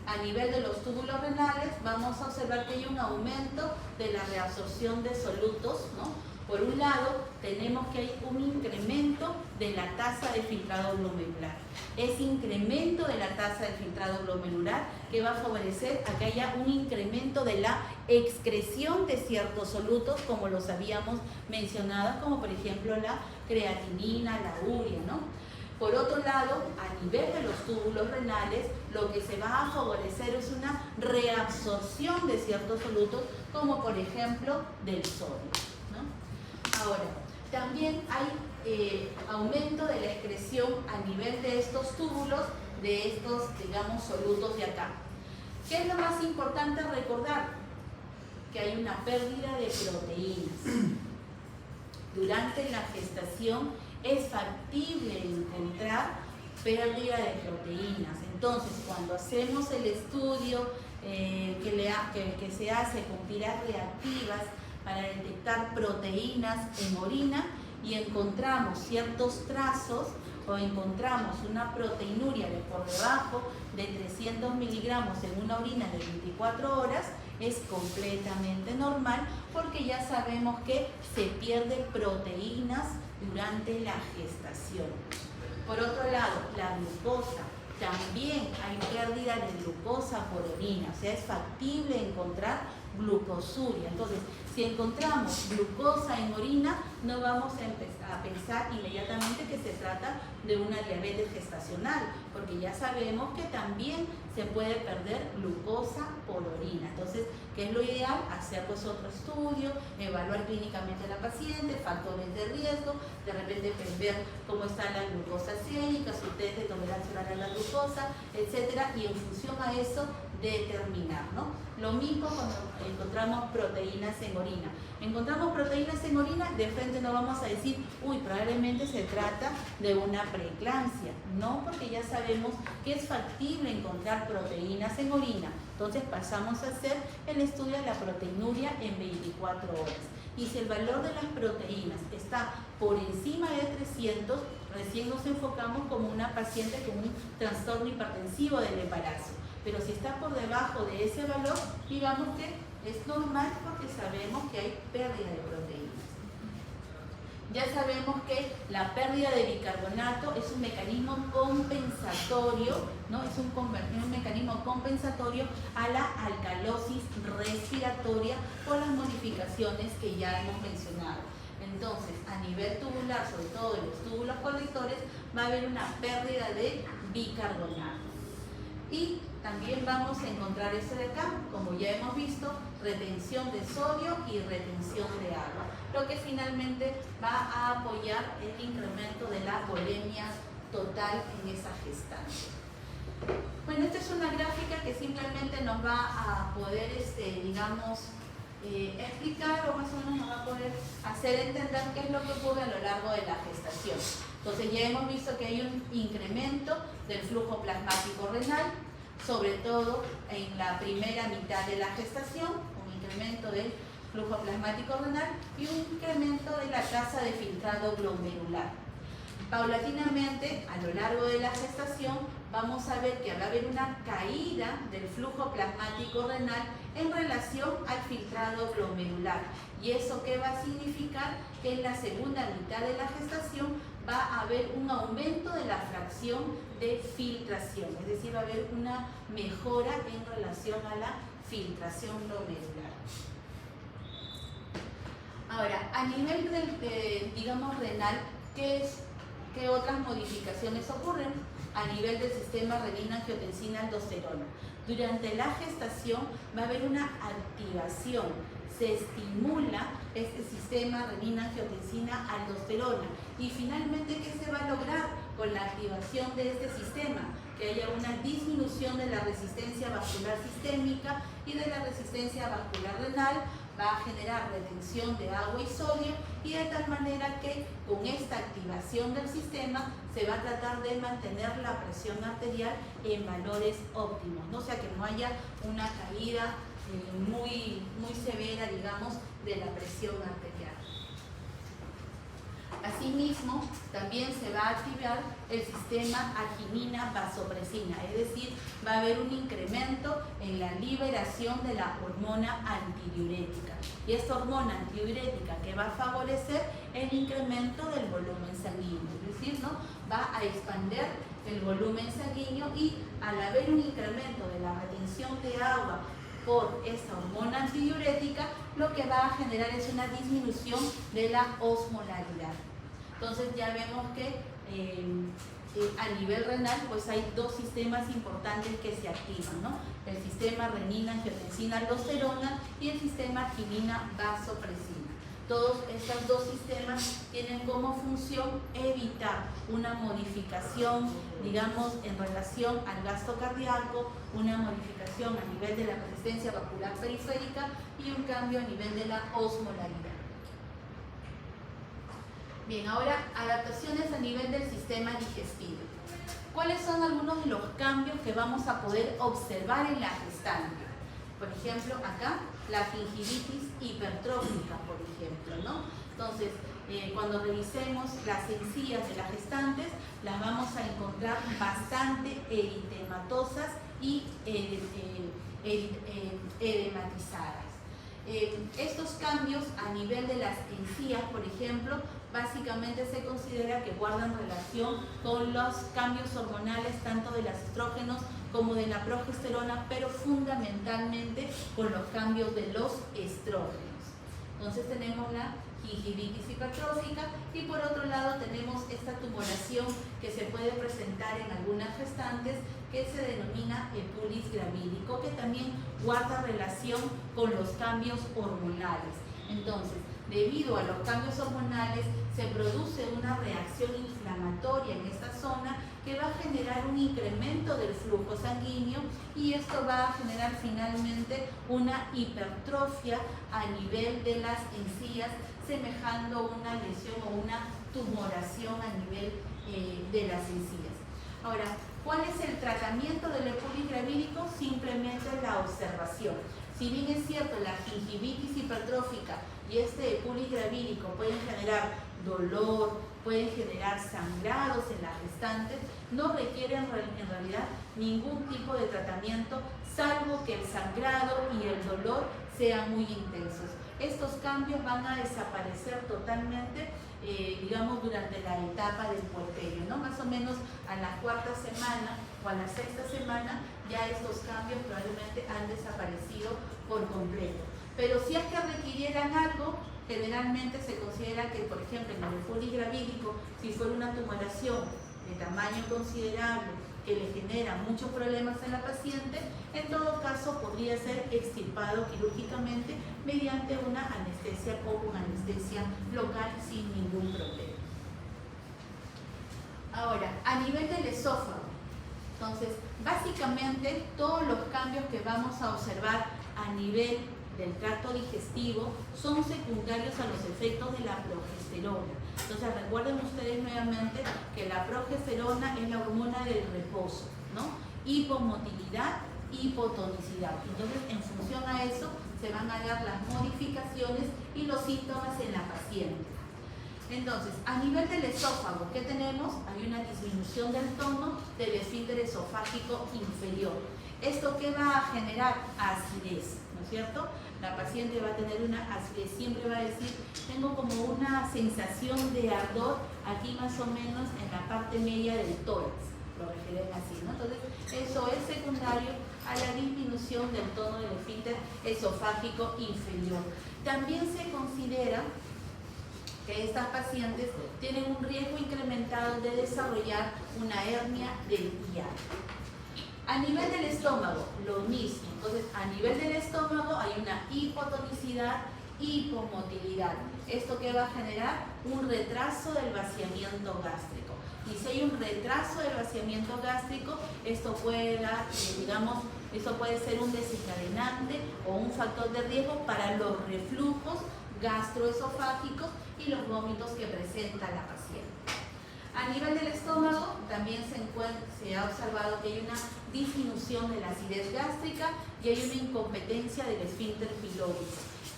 A nivel de los túbulos renales vamos a observar que hay un aumento de la reabsorción de solutos, ¿no? Por un lado, tenemos que hay un incremento de la tasa de filtrado glomerular. Ese incremento de la tasa de filtrado glomerular que va a favorecer a que haya un incremento de la excreción de ciertos solutos, como los habíamos mencionado, como por ejemplo la creatinina, la urea, ¿no? Por otro lado, a nivel de los túbulos renales, lo que se va a favorecer es una reabsorción de ciertos solutos, como por ejemplo del sodio, ¿no? Ahora, también hay aumento de la excreción a nivel de estos túbulos, de estos, solutos de acá. ¿Qué es lo más importante recordar? Que hay una pérdida de proteínas. Durante la gestación es factible encontrar pérdida de proteínas. Entonces, cuando hacemos el estudio que se hace con tiras reactivas para detectar proteínas en orina y encontramos ciertos trazos o encontramos una proteinuria de por debajo de 300 miligramos en una orina de 24 horas, es completamente normal porque ya sabemos que se pierden proteínas durante la gestación. Por otro lado, la glucosa. También hay pérdida de glucosa por orina, o sea, es factible encontrar glucosuria. Entonces, si encontramos glucosa en orina, no vamos a pensar inmediatamente que se trata de una diabetes gestacional, porque ya sabemos que también se puede perder glucosa por orina. Entonces, ¿qué es lo ideal? Hacer pues otro estudio, evaluar clínicamente a la paciente, factores de riesgo, de repente ver cómo está la glucosa sérica, su test de tolerancia oral a la glucosa, etcétera, y en función a eso determinar, ¿no? Lo mismo cuando encontramos proteínas en orina. Encontramos proteínas en orina, de frente no vamos a decir, uy, probablemente se trata de una preeclampsia. No, porque ya sabemos que es factible encontrar proteínas en orina. Entonces pasamos a hacer el estudio de la proteinuria en 24 horas. Y si el valor de las proteínas está por encima de 300, recién nos enfocamos como una paciente con un trastorno hipertensivo del embarazo. Pero si está por debajo de ese valor, digamos que es normal porque sabemos que hay pérdida de proteínas. Ya sabemos que la pérdida de bicarbonato es un mecanismo compensatorio, ¿no? Es un mecanismo compensatorio a la alcalosis respiratoria por las modificaciones que ya hemos mencionado. Entonces, a nivel tubular, sobre todo en los túbulos colectores, va a haber una pérdida de bicarbonato. Y también vamos a encontrar eso de acá, como ya hemos visto, retención de sodio y retención de agua, lo que finalmente va a apoyar el incremento de la volemia total en esa gestante. Bueno, esta es una gráfica que simplemente nos va a poder, explicar o más o menos nos va a poder hacer entender qué es lo que ocurre a lo largo de la gestación. Entonces ya hemos visto que hay un incremento del flujo plasmático renal, sobre todo en la primera mitad de la gestación, un incremento del flujo plasmático renal y un incremento de la tasa de filtrado glomerular. Paulatinamente, a lo largo de la gestación, vamos a ver que va a haber una caída del flujo plasmático renal en relación al filtrado glomerular. ¿Y eso qué va a significar? Que en la segunda mitad de la gestación va a haber un aumento de la fracción de filtración, es decir, va a haber una mejora en relación a la filtración glomerular. Ahora, a nivel renal, ¿qué otras modificaciones ocurren? A nivel del sistema renina-angiotensina-aldosterona. Durante la gestación va a haber una activación, se estimula este sistema renina-angiotensina-aldosterona. Y finalmente, ¿qué se va a lograr con la activación de este sistema? Que haya una disminución de la resistencia vascular sistémica y de la resistencia vascular renal, va a generar retención de agua y sodio, y de tal manera que con esta activación del sistema se va a tratar de mantener la presión arterial en valores óptimos, ¿no? O sea, que no haya una caída muy severa, digamos, de la presión arterial. Asimismo, también se va a activar el sistema arginina-vasopresina, es decir, va a haber un incremento en la liberación de la hormona antidiurética. Y esta hormona antidiurética que va a favorecer el incremento del volumen sanguíneo, es decir, ¿no? Va a expandir el volumen sanguíneo, y al haber un incremento de la retención de agua por esta hormona antidiurética, lo que va a generar es una disminución de la osmolaridad. Entonces ya vemos que a nivel renal pues hay dos sistemas importantes que se activan, ¿no? El sistema renina-angiotensina-aldosterona y el sistema arginina-vasopresina. Todos estos dos sistemas tienen como función evitar una modificación, digamos, en relación al gasto cardíaco, una modificación a nivel de la resistencia vascular periférica y un cambio a nivel de la osmolaridad. Bien, ahora adaptaciones a nivel del sistema digestivo. ¿Cuáles son algunos de los cambios que vamos a poder observar en la gestante? Por ejemplo, acá, la gingivitis hipertrófica, por ejemplo, ¿no? Entonces, cuando revisemos las encías de las gestantes, las vamos a encontrar bastante eritematosas y edematizadas. Estos cambios a nivel de las encías, por ejemplo, básicamente se considera que guardan relación con los cambios hormonales tanto de los estrógenos como de la progesterona, pero fundamentalmente con los cambios de los estrógenos. Entonces tenemos la gingivitis hipertrófica, y por otro lado tenemos esta tumoración que se puede presentar en algunas gestantes, que se denomina epulis gravídico, que también guarda relación con los cambios hormonales. Entonces, debido a los cambios hormonales, se produce una reacción inflamatoria en esta zona que va a generar un incremento del flujo sanguíneo, y esto va a generar finalmente una hipertrofia a nivel de las encías, semejando una lesión o una tumoración a nivel de las encías. Ahora, ¿cuál es el tratamiento del epulis gravídico? Simplemente la observación. Si bien es cierto, la gingivitis hipertrófica y este pulis gravídico pueden generar dolor, pueden generar sangrados en las gestantes, no requieren en realidad ningún tipo de tratamiento, salvo que el sangrado y el dolor sean muy intensos. Estos cambios van a desaparecer totalmente, digamos, durante la etapa del puerperio, ¿no? Más o menos a la cuarta semana o a la sexta semana ya estos cambios probablemente han desaparecido por completo. Pero si es que requirieran algo, generalmente se considera que, por ejemplo, en el pulis gravídico, si fuera una tumoración de tamaño considerable que le genera muchos problemas a la paciente, en todo caso podría ser extirpado quirúrgicamente mediante una anestesia o una anestesia local sin ningún problema. Ahora, a nivel del esófago, entonces, básicamente todos los cambios que vamos a observar a nivel del tracto digestivo son secundarios a los efectos de la progesterona. Entonces recuerden ustedes nuevamente que la progesterona es la hormona del reposo, ¿no? Hipomotilidad, hipotonicidad. Entonces en función a eso se van a dar las modificaciones y los síntomas en la paciente. Entonces, a nivel del esófago, ¿qué tenemos? Hay una disminución del tono del esfínter esofágico inferior. ¿Esto qué va a generar? Acidez, ¿no es cierto? La paciente va a tener una acidez, siempre va a decir, tengo como una sensación de ardor aquí más o menos en la parte media del tórax, lo refieren así, ¿no? Entonces, eso es secundario a la disminución del tono del esfínter esofágico inferior. También se considera que estas pacientes tienen un riesgo incrementado de desarrollar una hernia del hiato. A nivel del estómago, lo mismo. Entonces, a nivel del estómago hay una hipotonicidad, hipomotilidad. ¿Esto qué va a generar? Un retraso del vaciamiento gástrico. Y si hay un retraso del vaciamiento gástrico, esto puede dar, eso puede ser un desencadenante o un factor de riesgo para los reflujos gastroesofágicos y los vómitos que presenta la paciente. A nivel del estómago también se ha observado que hay una disminución de la acidez gástrica y hay una incompetencia del esfínter pilórico.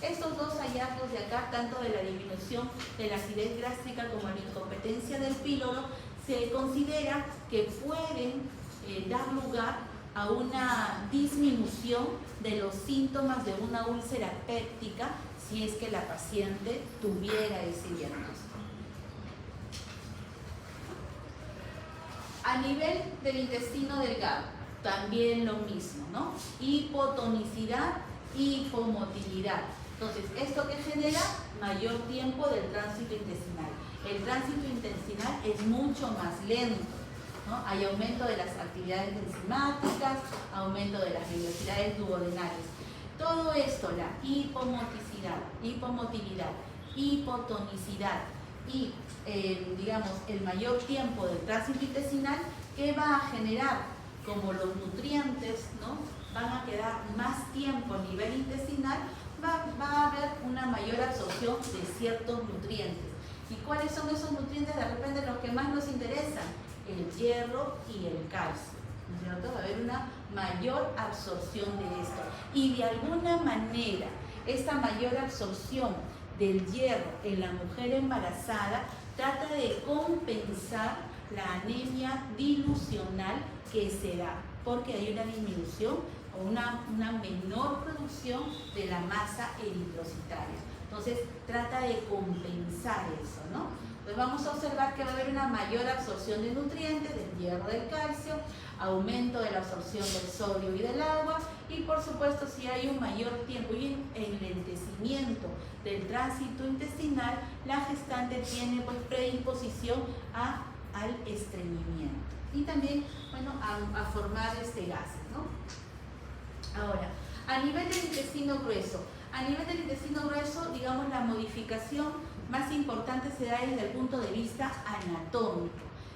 Estos dos hallazgos de acá, tanto de la disminución de la acidez gástrica como la incompetencia del píloro, se considera que pueden dar lugar a una disminución de los síntomas de una úlcera péptica si es que la paciente tuviera ese diagnóstico. A nivel del intestino delgado, también lo mismo, ¿no? Hipotonicidad, hipomotilidad. Entonces, ¿esto que genera? Mayor tiempo del tránsito intestinal. El tránsito intestinal es mucho más lento, ¿no? Hay aumento de las actividades enzimáticas, aumento de las velocidades duodenales. Todo esto, la hipomotilidad, hipotonicidad y el mayor tiempo del tránsito intestinal, ¿qué va a generar? Como los nutrientes, ¿no?, van a quedar más tiempo a nivel intestinal, va a haber una mayor absorción de ciertos nutrientes. ¿Y cuáles son esos nutrientes? De repente los que más nos interesan, el hierro y el calcio, ¿no es cierto? Va a haber una mayor absorción de esto. Y de alguna manera, esta mayor absorción del hierro en la mujer embarazada trata de compensar la anemia dilucional que se da, porque hay una disminución o una menor producción de la masa eritrocitaria. Entonces, trata de compensar eso, ¿no? Entonces, vamos a observar que va a haber una mayor absorción de nutrientes, del hierro, del calcio, aumento de la absorción del sodio y del agua, y por supuesto, si hay un mayor tiempo y enlentecimiento del tránsito intestinal, la gestante tiene pues predisposición al estreñimiento y también, bueno, a formar gases, ¿no? Ahora, a nivel del intestino grueso, digamos, la modificación más importante se da desde el punto de vista anatómico.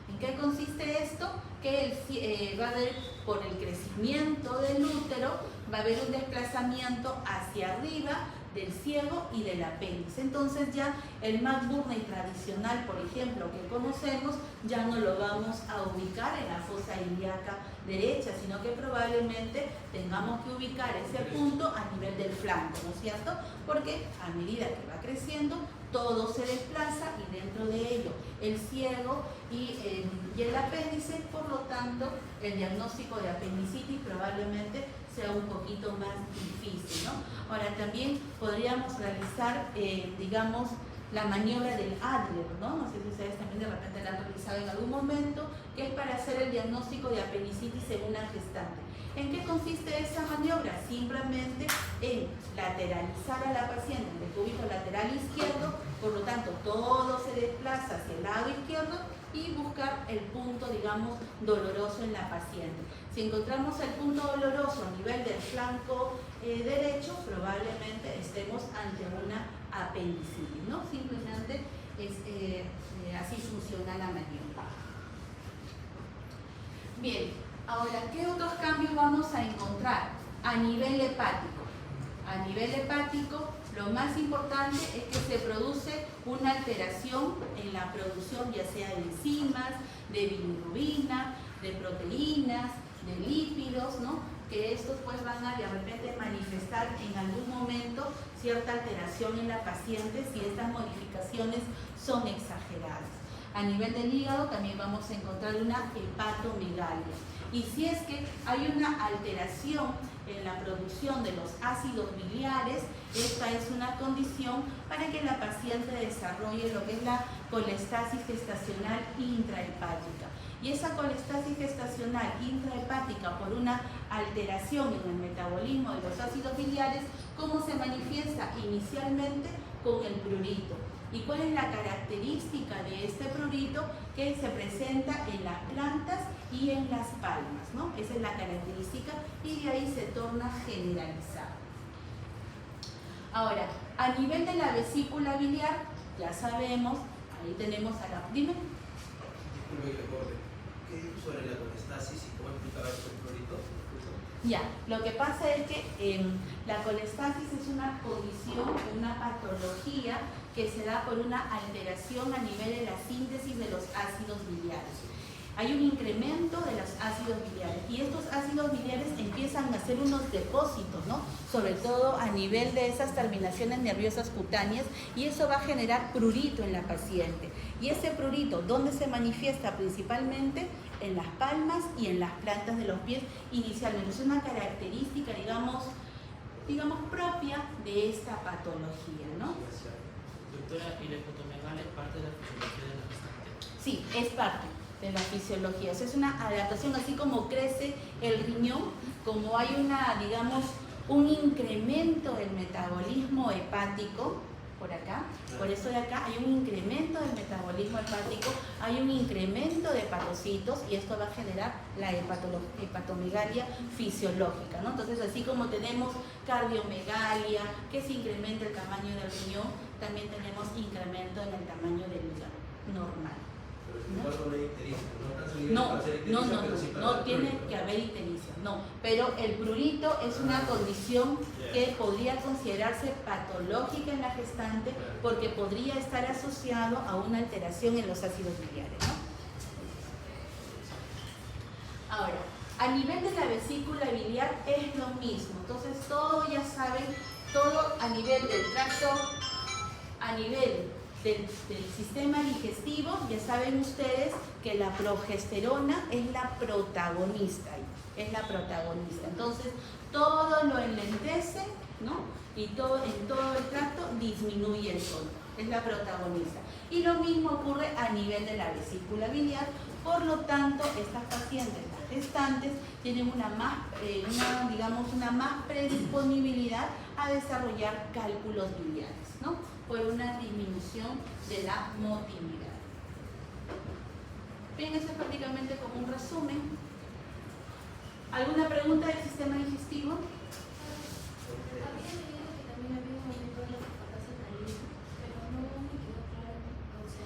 ¿En qué consiste esto? Que va a haber, por el crecimiento del útero, va a haber un desplazamiento hacia arriba del ciego y del apéndice. Entonces ya el McBurney tradicional, por ejemplo, que conocemos, ya no lo vamos a ubicar en la fosa ilíaca derecha, sino que probablemente tengamos que ubicar ese punto a nivel del flanco, ¿no es cierto? Porque a medida que va creciendo, todo se desplaza y dentro de ello el ciego y el apéndice, por lo tanto el diagnóstico de apendicitis probablemente sea un poquito más difícil, ¿no? Ahora también podríamos realizar, digamos, la maniobra del Adler, ¿no? No sé si ustedes también de repente la han realizado en algún momento, que es para hacer el diagnóstico de apendicitis en una gestante. ¿En qué consiste esa maniobra? Simplemente en lateralizar a la paciente en el cúbito lateral izquierdo, por lo tanto todo se desplaza hacia el lado izquierdo y buscar el punto, digamos, doloroso en la paciente. Si encontramos el punto doloroso a nivel del flanco derecho, probablemente estemos ante una apendicitis, ¿no? Simplemente así funciona la maniobra. Bien, ahora, ¿qué otros cambios vamos a encontrar a nivel hepático? A nivel hepático, lo más importante es que se produce una alteración en la producción ya sea de enzimas, de bilirrubina, de proteínas, de lípidos, ¿no? Que estos pues van a de repente manifestar en algún momento cierta alteración en la paciente si estas modificaciones son exageradas. A nivel del hígado también vamos a encontrar una hepatomegalia. Y si es que hay una alteración en la producción de los ácidos biliares, esta es una condición para que la paciente desarrolle lo que es la colestasis gestacional intrahepática. Y esa colestasis gestacional intrahepática por una alteración en el metabolismo de los ácidos biliares, ¿cómo se manifiesta? Inicialmente con el prurito. ¿Y cuál es la característica de este prurito? Que se presenta en las plantas y en las palmas, ¿no? Esa es la característica y de ahí se torna generalizada. Ahora, a nivel de la vesícula biliar, ya sabemos, ahí tenemos a la... Dime. Disculpe que recuerde. ¿Qué dijo sobre la colestasis y cómo explicaba eso el prurito? Ya, lo que pasa es que la colestasis es una condición, una patología que se da por una alteración a nivel de la síntesis de los ácidos biliares. Hay un incremento de los ácidos biliares y estos ácidos biliares empiezan a hacer unos depósitos, ¿no? Sobre todo a nivel de esas terminaciones nerviosas cutáneas, y eso va a generar prurito en la paciente. Y ese prurito, ¿dónde se manifiesta? Principalmente en las palmas y en las plantas de los pies inicialmente. Es una característica, digamos propia de esta patología, ¿no? Doctora, ¿y la hepatomegalia es parte de la fisiología de la gestante? Sí, es parte de la fisiología. O sea, es una adaptación, así como crece el riñón, como hay un incremento del metabolismo hepático, por acá, por eso de acá hay un incremento del metabolismo hepático, hay un incremento de hepatocitos y esto va a generar la hepatomegalia fisiológica, ¿no? Entonces, así como tenemos cardiomegalia, que se incrementa el tamaño del riñón, también tenemos incremento en el tamaño del hígado normal. No tiene que haber ictericia, no, pero el prurito es una condición que podría considerarse patológica en la gestante porque podría estar asociado a una alteración en los ácidos biliares, ¿no? Ahora, a nivel de la vesícula biliar es lo mismo, entonces todo ya saben, todo a nivel del tracto, a nivel del sistema digestivo, ya saben ustedes que la progesterona es la protagonista, entonces todo lo enlentece, ¿no? Y en todo el tracto disminuye el tono, es la protagonista. Y lo mismo ocurre a nivel de la vesícula biliar, por lo tanto estas pacientes, las gestantes, tienen una más predisponibilidad a desarrollar cálculos biliares, ¿no? Por una disminución de la motilidad. Bien, eso es prácticamente como un resumen. ¿Alguna pregunta del sistema digestivo? Había leído que también había un aumento de la fosfatasa alcalina, pero no me quedó claro, o sea,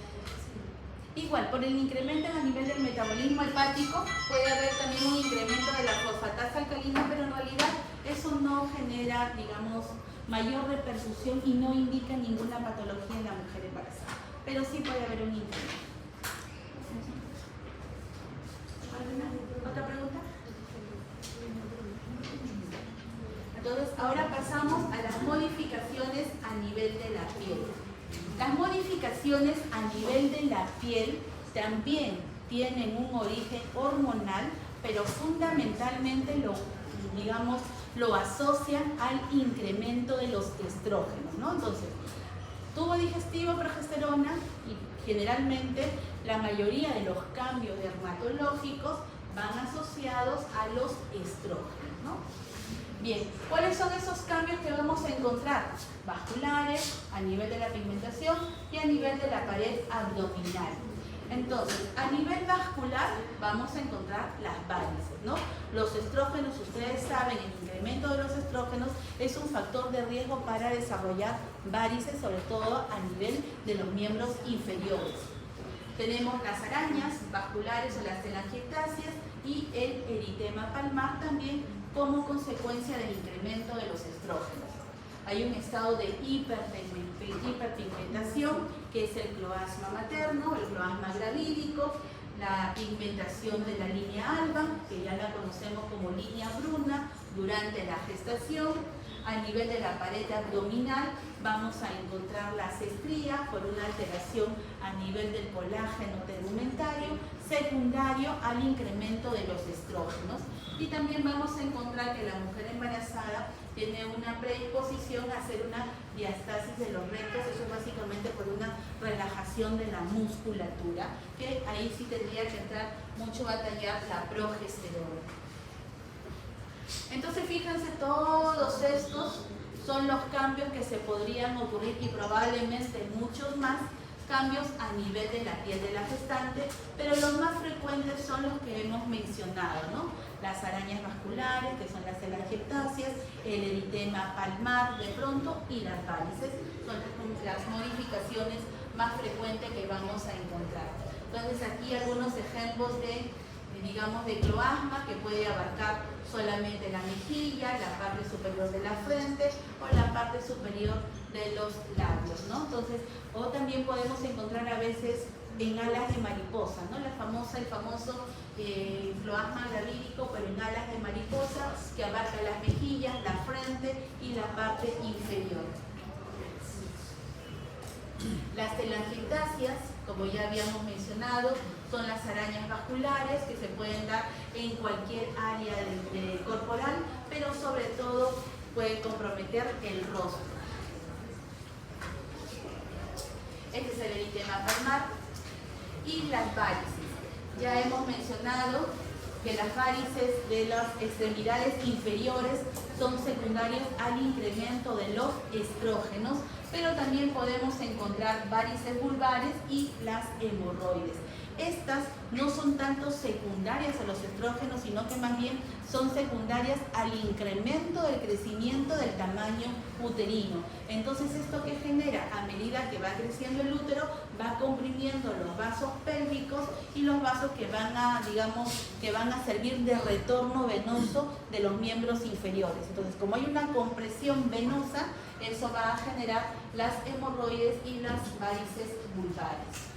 Igual, por el incremento a nivel del metabolismo hepático puede haber también un incremento de la fosfatasa alcalina, pero en realidad eso no genera, digamos, mayor repercusión y no indica ninguna patología en la mujer embarazada, pero sí puede haber un incremento. ¿Otra pregunta? Entonces, ahora pasamos a las modificaciones a nivel de la piel. Las modificaciones a nivel de la piel también tienen un origen hormonal, pero fundamentalmente lo asocian al incremento de los estrógenos, ¿no? Entonces, tubo digestivo, progesterona, y generalmente la mayoría de los cambios dermatológicos van asociados a los estrógenos, ¿no? Bien, ¿cuáles son esos cambios que vamos a encontrar? Vasculares, a nivel de la pigmentación y a nivel de la pared abdominal. Entonces, a nivel vascular vamos a encontrar las varices, ¿no? Los estrógenos, ustedes saben, el incremento de los estrógenos es un factor de riesgo para desarrollar varices, sobre todo a nivel de los miembros inferiores. Tenemos las arañas vasculares o las telangiectasias y el eritema palmar también como consecuencia del incremento de los estrógenos. Hay un estado de hiperpigmentación, que es el cloasma materno, el cloasma gravídico, la pigmentación de la línea alba, que ya la conocemos como línea bruna, durante la gestación. A nivel de la pared abdominal vamos a encontrar las estrías por una alteración a nivel del colágeno tegumentario, secundario al incremento de los estrógenos. Y también vamos a encontrar que la mujer embarazada tiene una predisposición a hacer una diastasis de los rectos, eso es básicamente por una relajación de la musculatura, que ahí sí tendría que entrar mucho a batallar la progesterona. Entonces fíjense, todos estos son los cambios que se podrían ocurrir y probablemente muchos más cambios a nivel de la piel de la gestante, pero los más frecuentes son los que hemos mencionado, ¿no? Las arañas vasculares, que son las telangiectasias, el eritema palmar de pronto y las varices son las modificaciones más frecuentes que vamos a encontrar. Entonces aquí algunos ejemplos de cloasma que puede abarcar solamente la mejilla, la parte superior de la frente o la parte superior de los labios, ¿no? Entonces, o también podemos encontrar a veces en alas de mariposa, ¿no? El famoso cloasma gravídico, pero en alas de mariposa, que abarca las mejillas, la frente y la parte inferior. Las telangiectasias, como ya habíamos mencionado, son las arañas vasculares que se pueden dar en cualquier área corporal, pero sobre todo puede comprometer el rostro. Este es el eritema palmar y las varices. Ya hemos mencionado que las varices de las extremidades inferiores son secundarias al incremento de los estrógenos, pero también podemos encontrar varices vulvares y las hemorroides. Estas no son tanto secundarias a los estrógenos, sino que más bien son secundarias al incremento del crecimiento del tamaño uterino. Entonces, ¿esto qué genera? A medida que va creciendo el útero, va comprimiendo los vasos pélvicos y los vasos que van a servir de retorno venoso de los miembros inferiores. Entonces, como hay una compresión venosa, eso va a generar las hemorroides y las varices vulvares.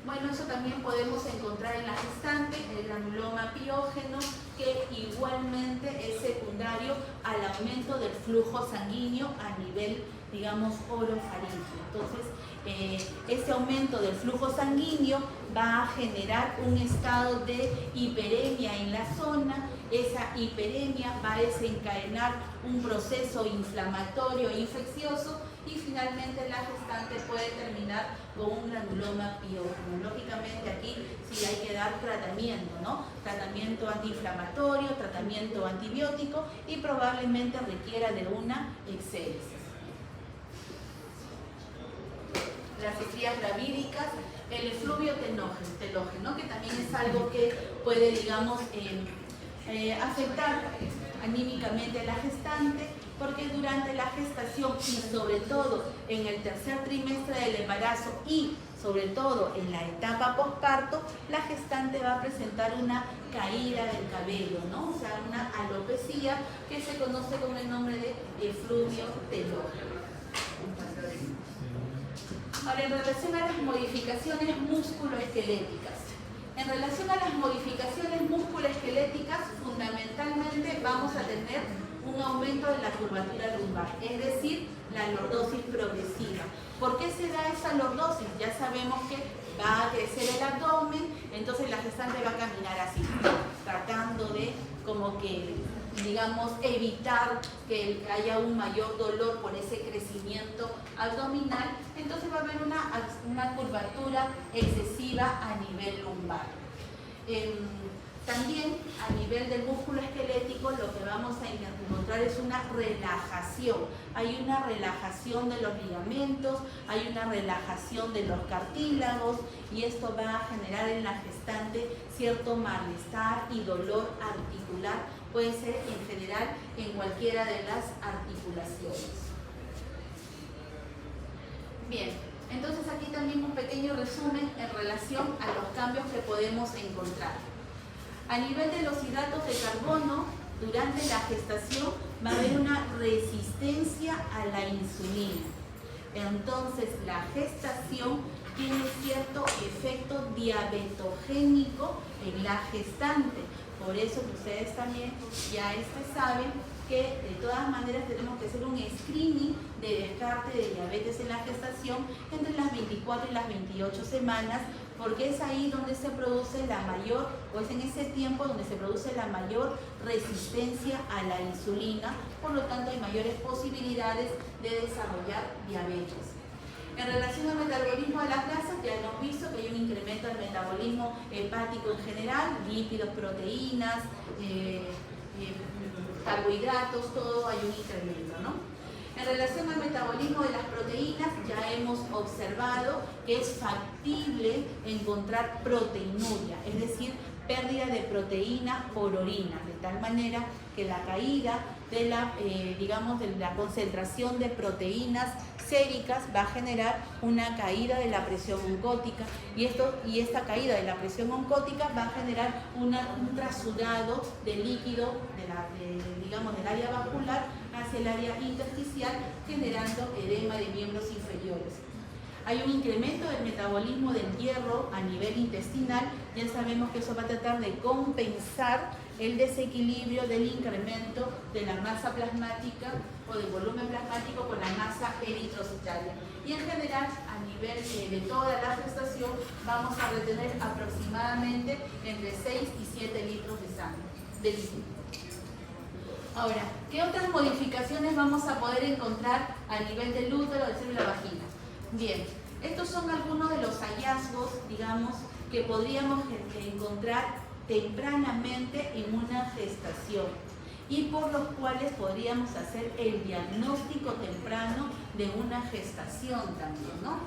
Bueno, eso también podemos encontrar en la gestante, el granuloma piógeno, que igualmente es secundario al aumento del flujo sanguíneo a nivel, orofaríngeo. Entonces, ese aumento del flujo sanguíneo va a generar un estado de hiperemia en la zona. Esa hiperemia va a desencadenar un proceso inflamatorio e infeccioso y finalmente la gestante puede terminar con un granuloma piógeno. Lógicamente aquí sí hay que dar tratamiento, ¿no? Tratamiento antiinflamatorio, tratamiento antibiótico y probablemente requiera de una exéresis. Las estrías gravídicas, el efluvio telógeno, que también es algo que puede, afectar anímicamente a la gestante, porque durante la gestación y sobre todo en el tercer trimestre del embarazo y sobre todo en la etapa posparto, la gestante va a presentar una caída del cabello, ¿no? O sea, una alopecia que se conoce con el nombre de efluvio telógeno. Ahora, en relación a las modificaciones musculoesqueléticas. En relación a las modificaciones musculoesqueléticas, fundamentalmente vamos a tener un aumento de la curvatura lumbar, es decir, la lordosis progresiva. ¿Por qué se da esa lordosis? Ya sabemos que va a crecer el abdomen, entonces la gestante va a caminar así, tratando de como que, digamos, evitar que haya un mayor dolor por ese crecimiento abdominal, entonces va a haber una curvatura excesiva a nivel lumbar. También a nivel del músculo esquelético lo que vamos a encontrar es una relajación. Hay una relajación de los ligamentos, hay una relajación de los cartílagos y esto va a generar en la gestante cierto malestar y dolor articular. Puede ser en general en cualquiera de las articulaciones. Bien, entonces aquí también un pequeño resumen en relación a los cambios que podemos encontrar. A nivel de los hidratos de carbono, durante la gestación va a haber una resistencia a la insulina. Entonces, la gestación tiene cierto efecto diabetogénico en la gestante. Por eso que ustedes también ya saben que de todas maneras tenemos que hacer un screening de descarte de diabetes en la gestación entre las 24 y las 28 semanas, porque es ahí donde se produce la mayor, o es en ese tiempo donde se produce la mayor resistencia a la insulina, por lo tanto hay mayores posibilidades de desarrollar diabetes. En relación al metabolismo de las grasas, ya hemos visto que hay un incremento del metabolismo hepático en general, lípidos, proteínas, carbohidratos, todo hay un incremento, ¿no? En relación al metabolismo de las proteínas, ya hemos observado que es factible encontrar proteinuria, es decir, pérdida de proteína por orina, de tal manera que la caída de la concentración de proteínas séricas va a generar una caída de la presión oncótica y esta caída de la presión oncótica va a generar un trasudado de líquido del área vascular hacia el área intersticial, generando edema de miembros inferiores. Hay un incremento del metabolismo del hierro a nivel intestinal. Ya sabemos que eso va a tratar de compensar el desequilibrio del incremento de la masa plasmática o del volumen plasmático con la masa eritrocitaria. Y en general, a nivel de toda la gestación, vamos a retener aproximadamente entre 6 y 7 litros de sangre, de líquido. Ahora, ¿qué otras modificaciones vamos a poder encontrar a nivel del útero, del seno y la vagina? Bien, estos son algunos de los hallazgos, digamos, que podríamos encontrar tempranamente en una gestación y por los cuales podríamos hacer el diagnóstico temprano de una gestación también, ¿no?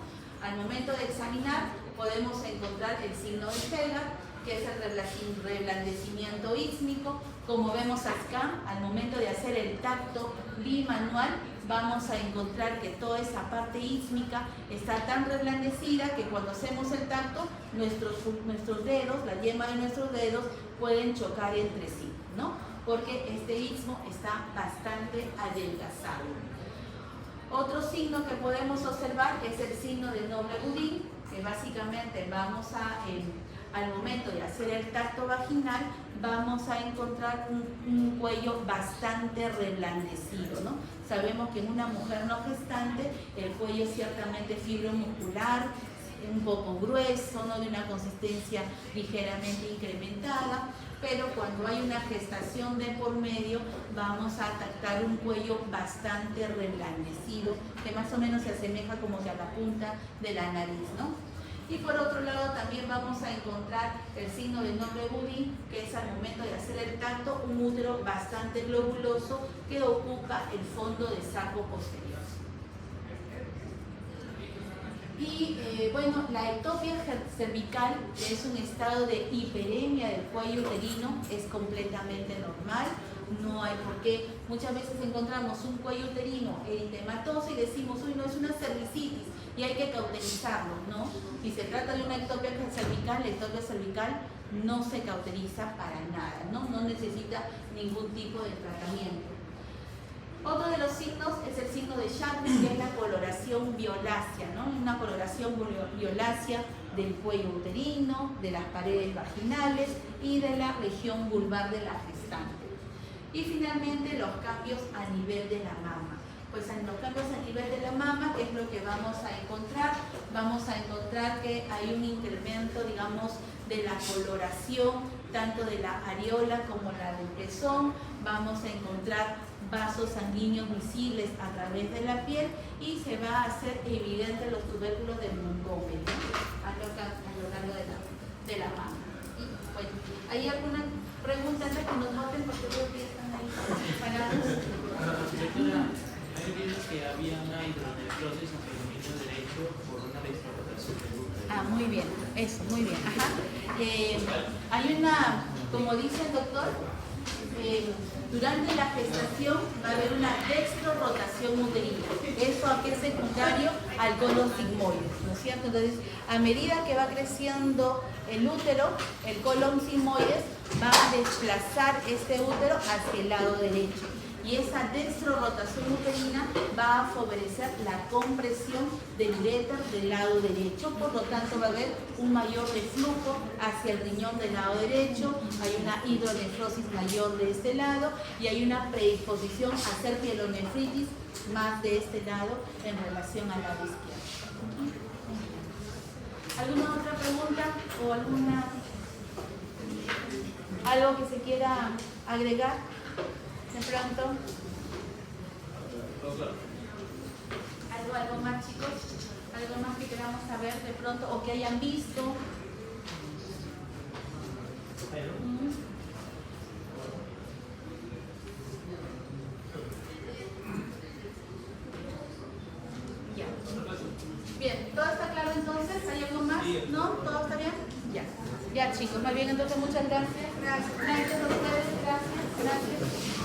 Al momento de examinar podemos encontrar el signo de Hegar, que es el reblandecimiento ísmico. Como vemos acá, al momento de hacer el tacto bimanual, vamos a encontrar que toda esa parte ísmica está tan reblandecida que cuando hacemos el tacto, nuestros dedos, la yema de nuestros dedos, pueden chocar entre sí, ¿no? Porque este istmo está bastante adelgazado. Otro signo que podemos observar es el signo de Noble-Goodin, que básicamente al momento de hacer el tacto vaginal, vamos a encontrar un cuello bastante reblandecido, ¿no? Sabemos que en una mujer no gestante el cuello es ciertamente fibromuscular, un poco grueso, ¿no? De una consistencia ligeramente incrementada, pero cuando hay una gestación de por medio vamos a captar un cuello bastante reblandecido, que más o menos se asemeja como que a la punta de la nariz, ¿no? Y por otro lado también vamos a encontrar el signo de Noble-Goodin, que es al momento de hacer el tacto un útero bastante globuloso que ocupa el fondo del saco posterior. Y bueno, la ectopia cervical, que es un estado de hiperemia del cuello uterino, es completamente normal. No hay por qué. Muchas veces encontramos un cuello uterino eritematoso y decimos, uy, no, es una cervicitis. y hay que cauterizarlo, ¿no? Si se trata de una ectopia cervical, la ectopia cervical no se cauteriza para nada, ¿no? No necesita ningún tipo de tratamiento. Otro de los signos es el signo de Chapman, que es la coloración violácea, ¿no? Una coloración violácea del cuello uterino, de las paredes vaginales y de la región vulvar de la gestante. Y finalmente los cambios a nivel de la mama. Pues en los cambios a nivel de la mama, ¿qué es lo que vamos a encontrar? Vamos a encontrar que hay un incremento, digamos, de la coloración, tanto de la areola como la del pezón. Vamos a encontrar vasos sanguíneos visibles a través de la piel y se va a hacer evidente los tubérculos de Montgomery, ¿no? a lo largo de la mama. Y, bueno, ¿hay alguna pregunta antes que nos voten? Porque creo que están ahí parados. Doctora, hay días que había una hidronefrosis en el niño derecho por una deshidratación del útero. Ah, muy bien, eso, muy bien. Ajá. Hay una, como dice el doctor, durante la gestación va a haber una dextrorotación uterina. ¿Eso a qué es secundario? Al colon sigmoides, ¿no es cierto? Entonces, a medida que va creciendo el útero, el colon sigmoides va a desplazar este útero hacia el lado derecho. Y esa dextrorotación uterina va a favorecer la compresión del uréter del lado derecho, por lo tanto va a haber un mayor reflujo hacia el riñón del lado derecho, hay una hidronefrosis mayor de este lado y hay una predisposición a hacer pielonefritis más de este lado en relación al lado izquierdo. ¿Alguna otra pregunta o algo que se quiera agregar? De pronto, algo más, chicos, algo más que queramos saber de pronto o que hayan visto. Ya. Bien, ¿todo está claro entonces? ¿Hay algo más? ¿No? ¿Todo está bien? Ya. Ya, chicos, más bien entonces muchas gracias. Gracias a ustedes, gracias.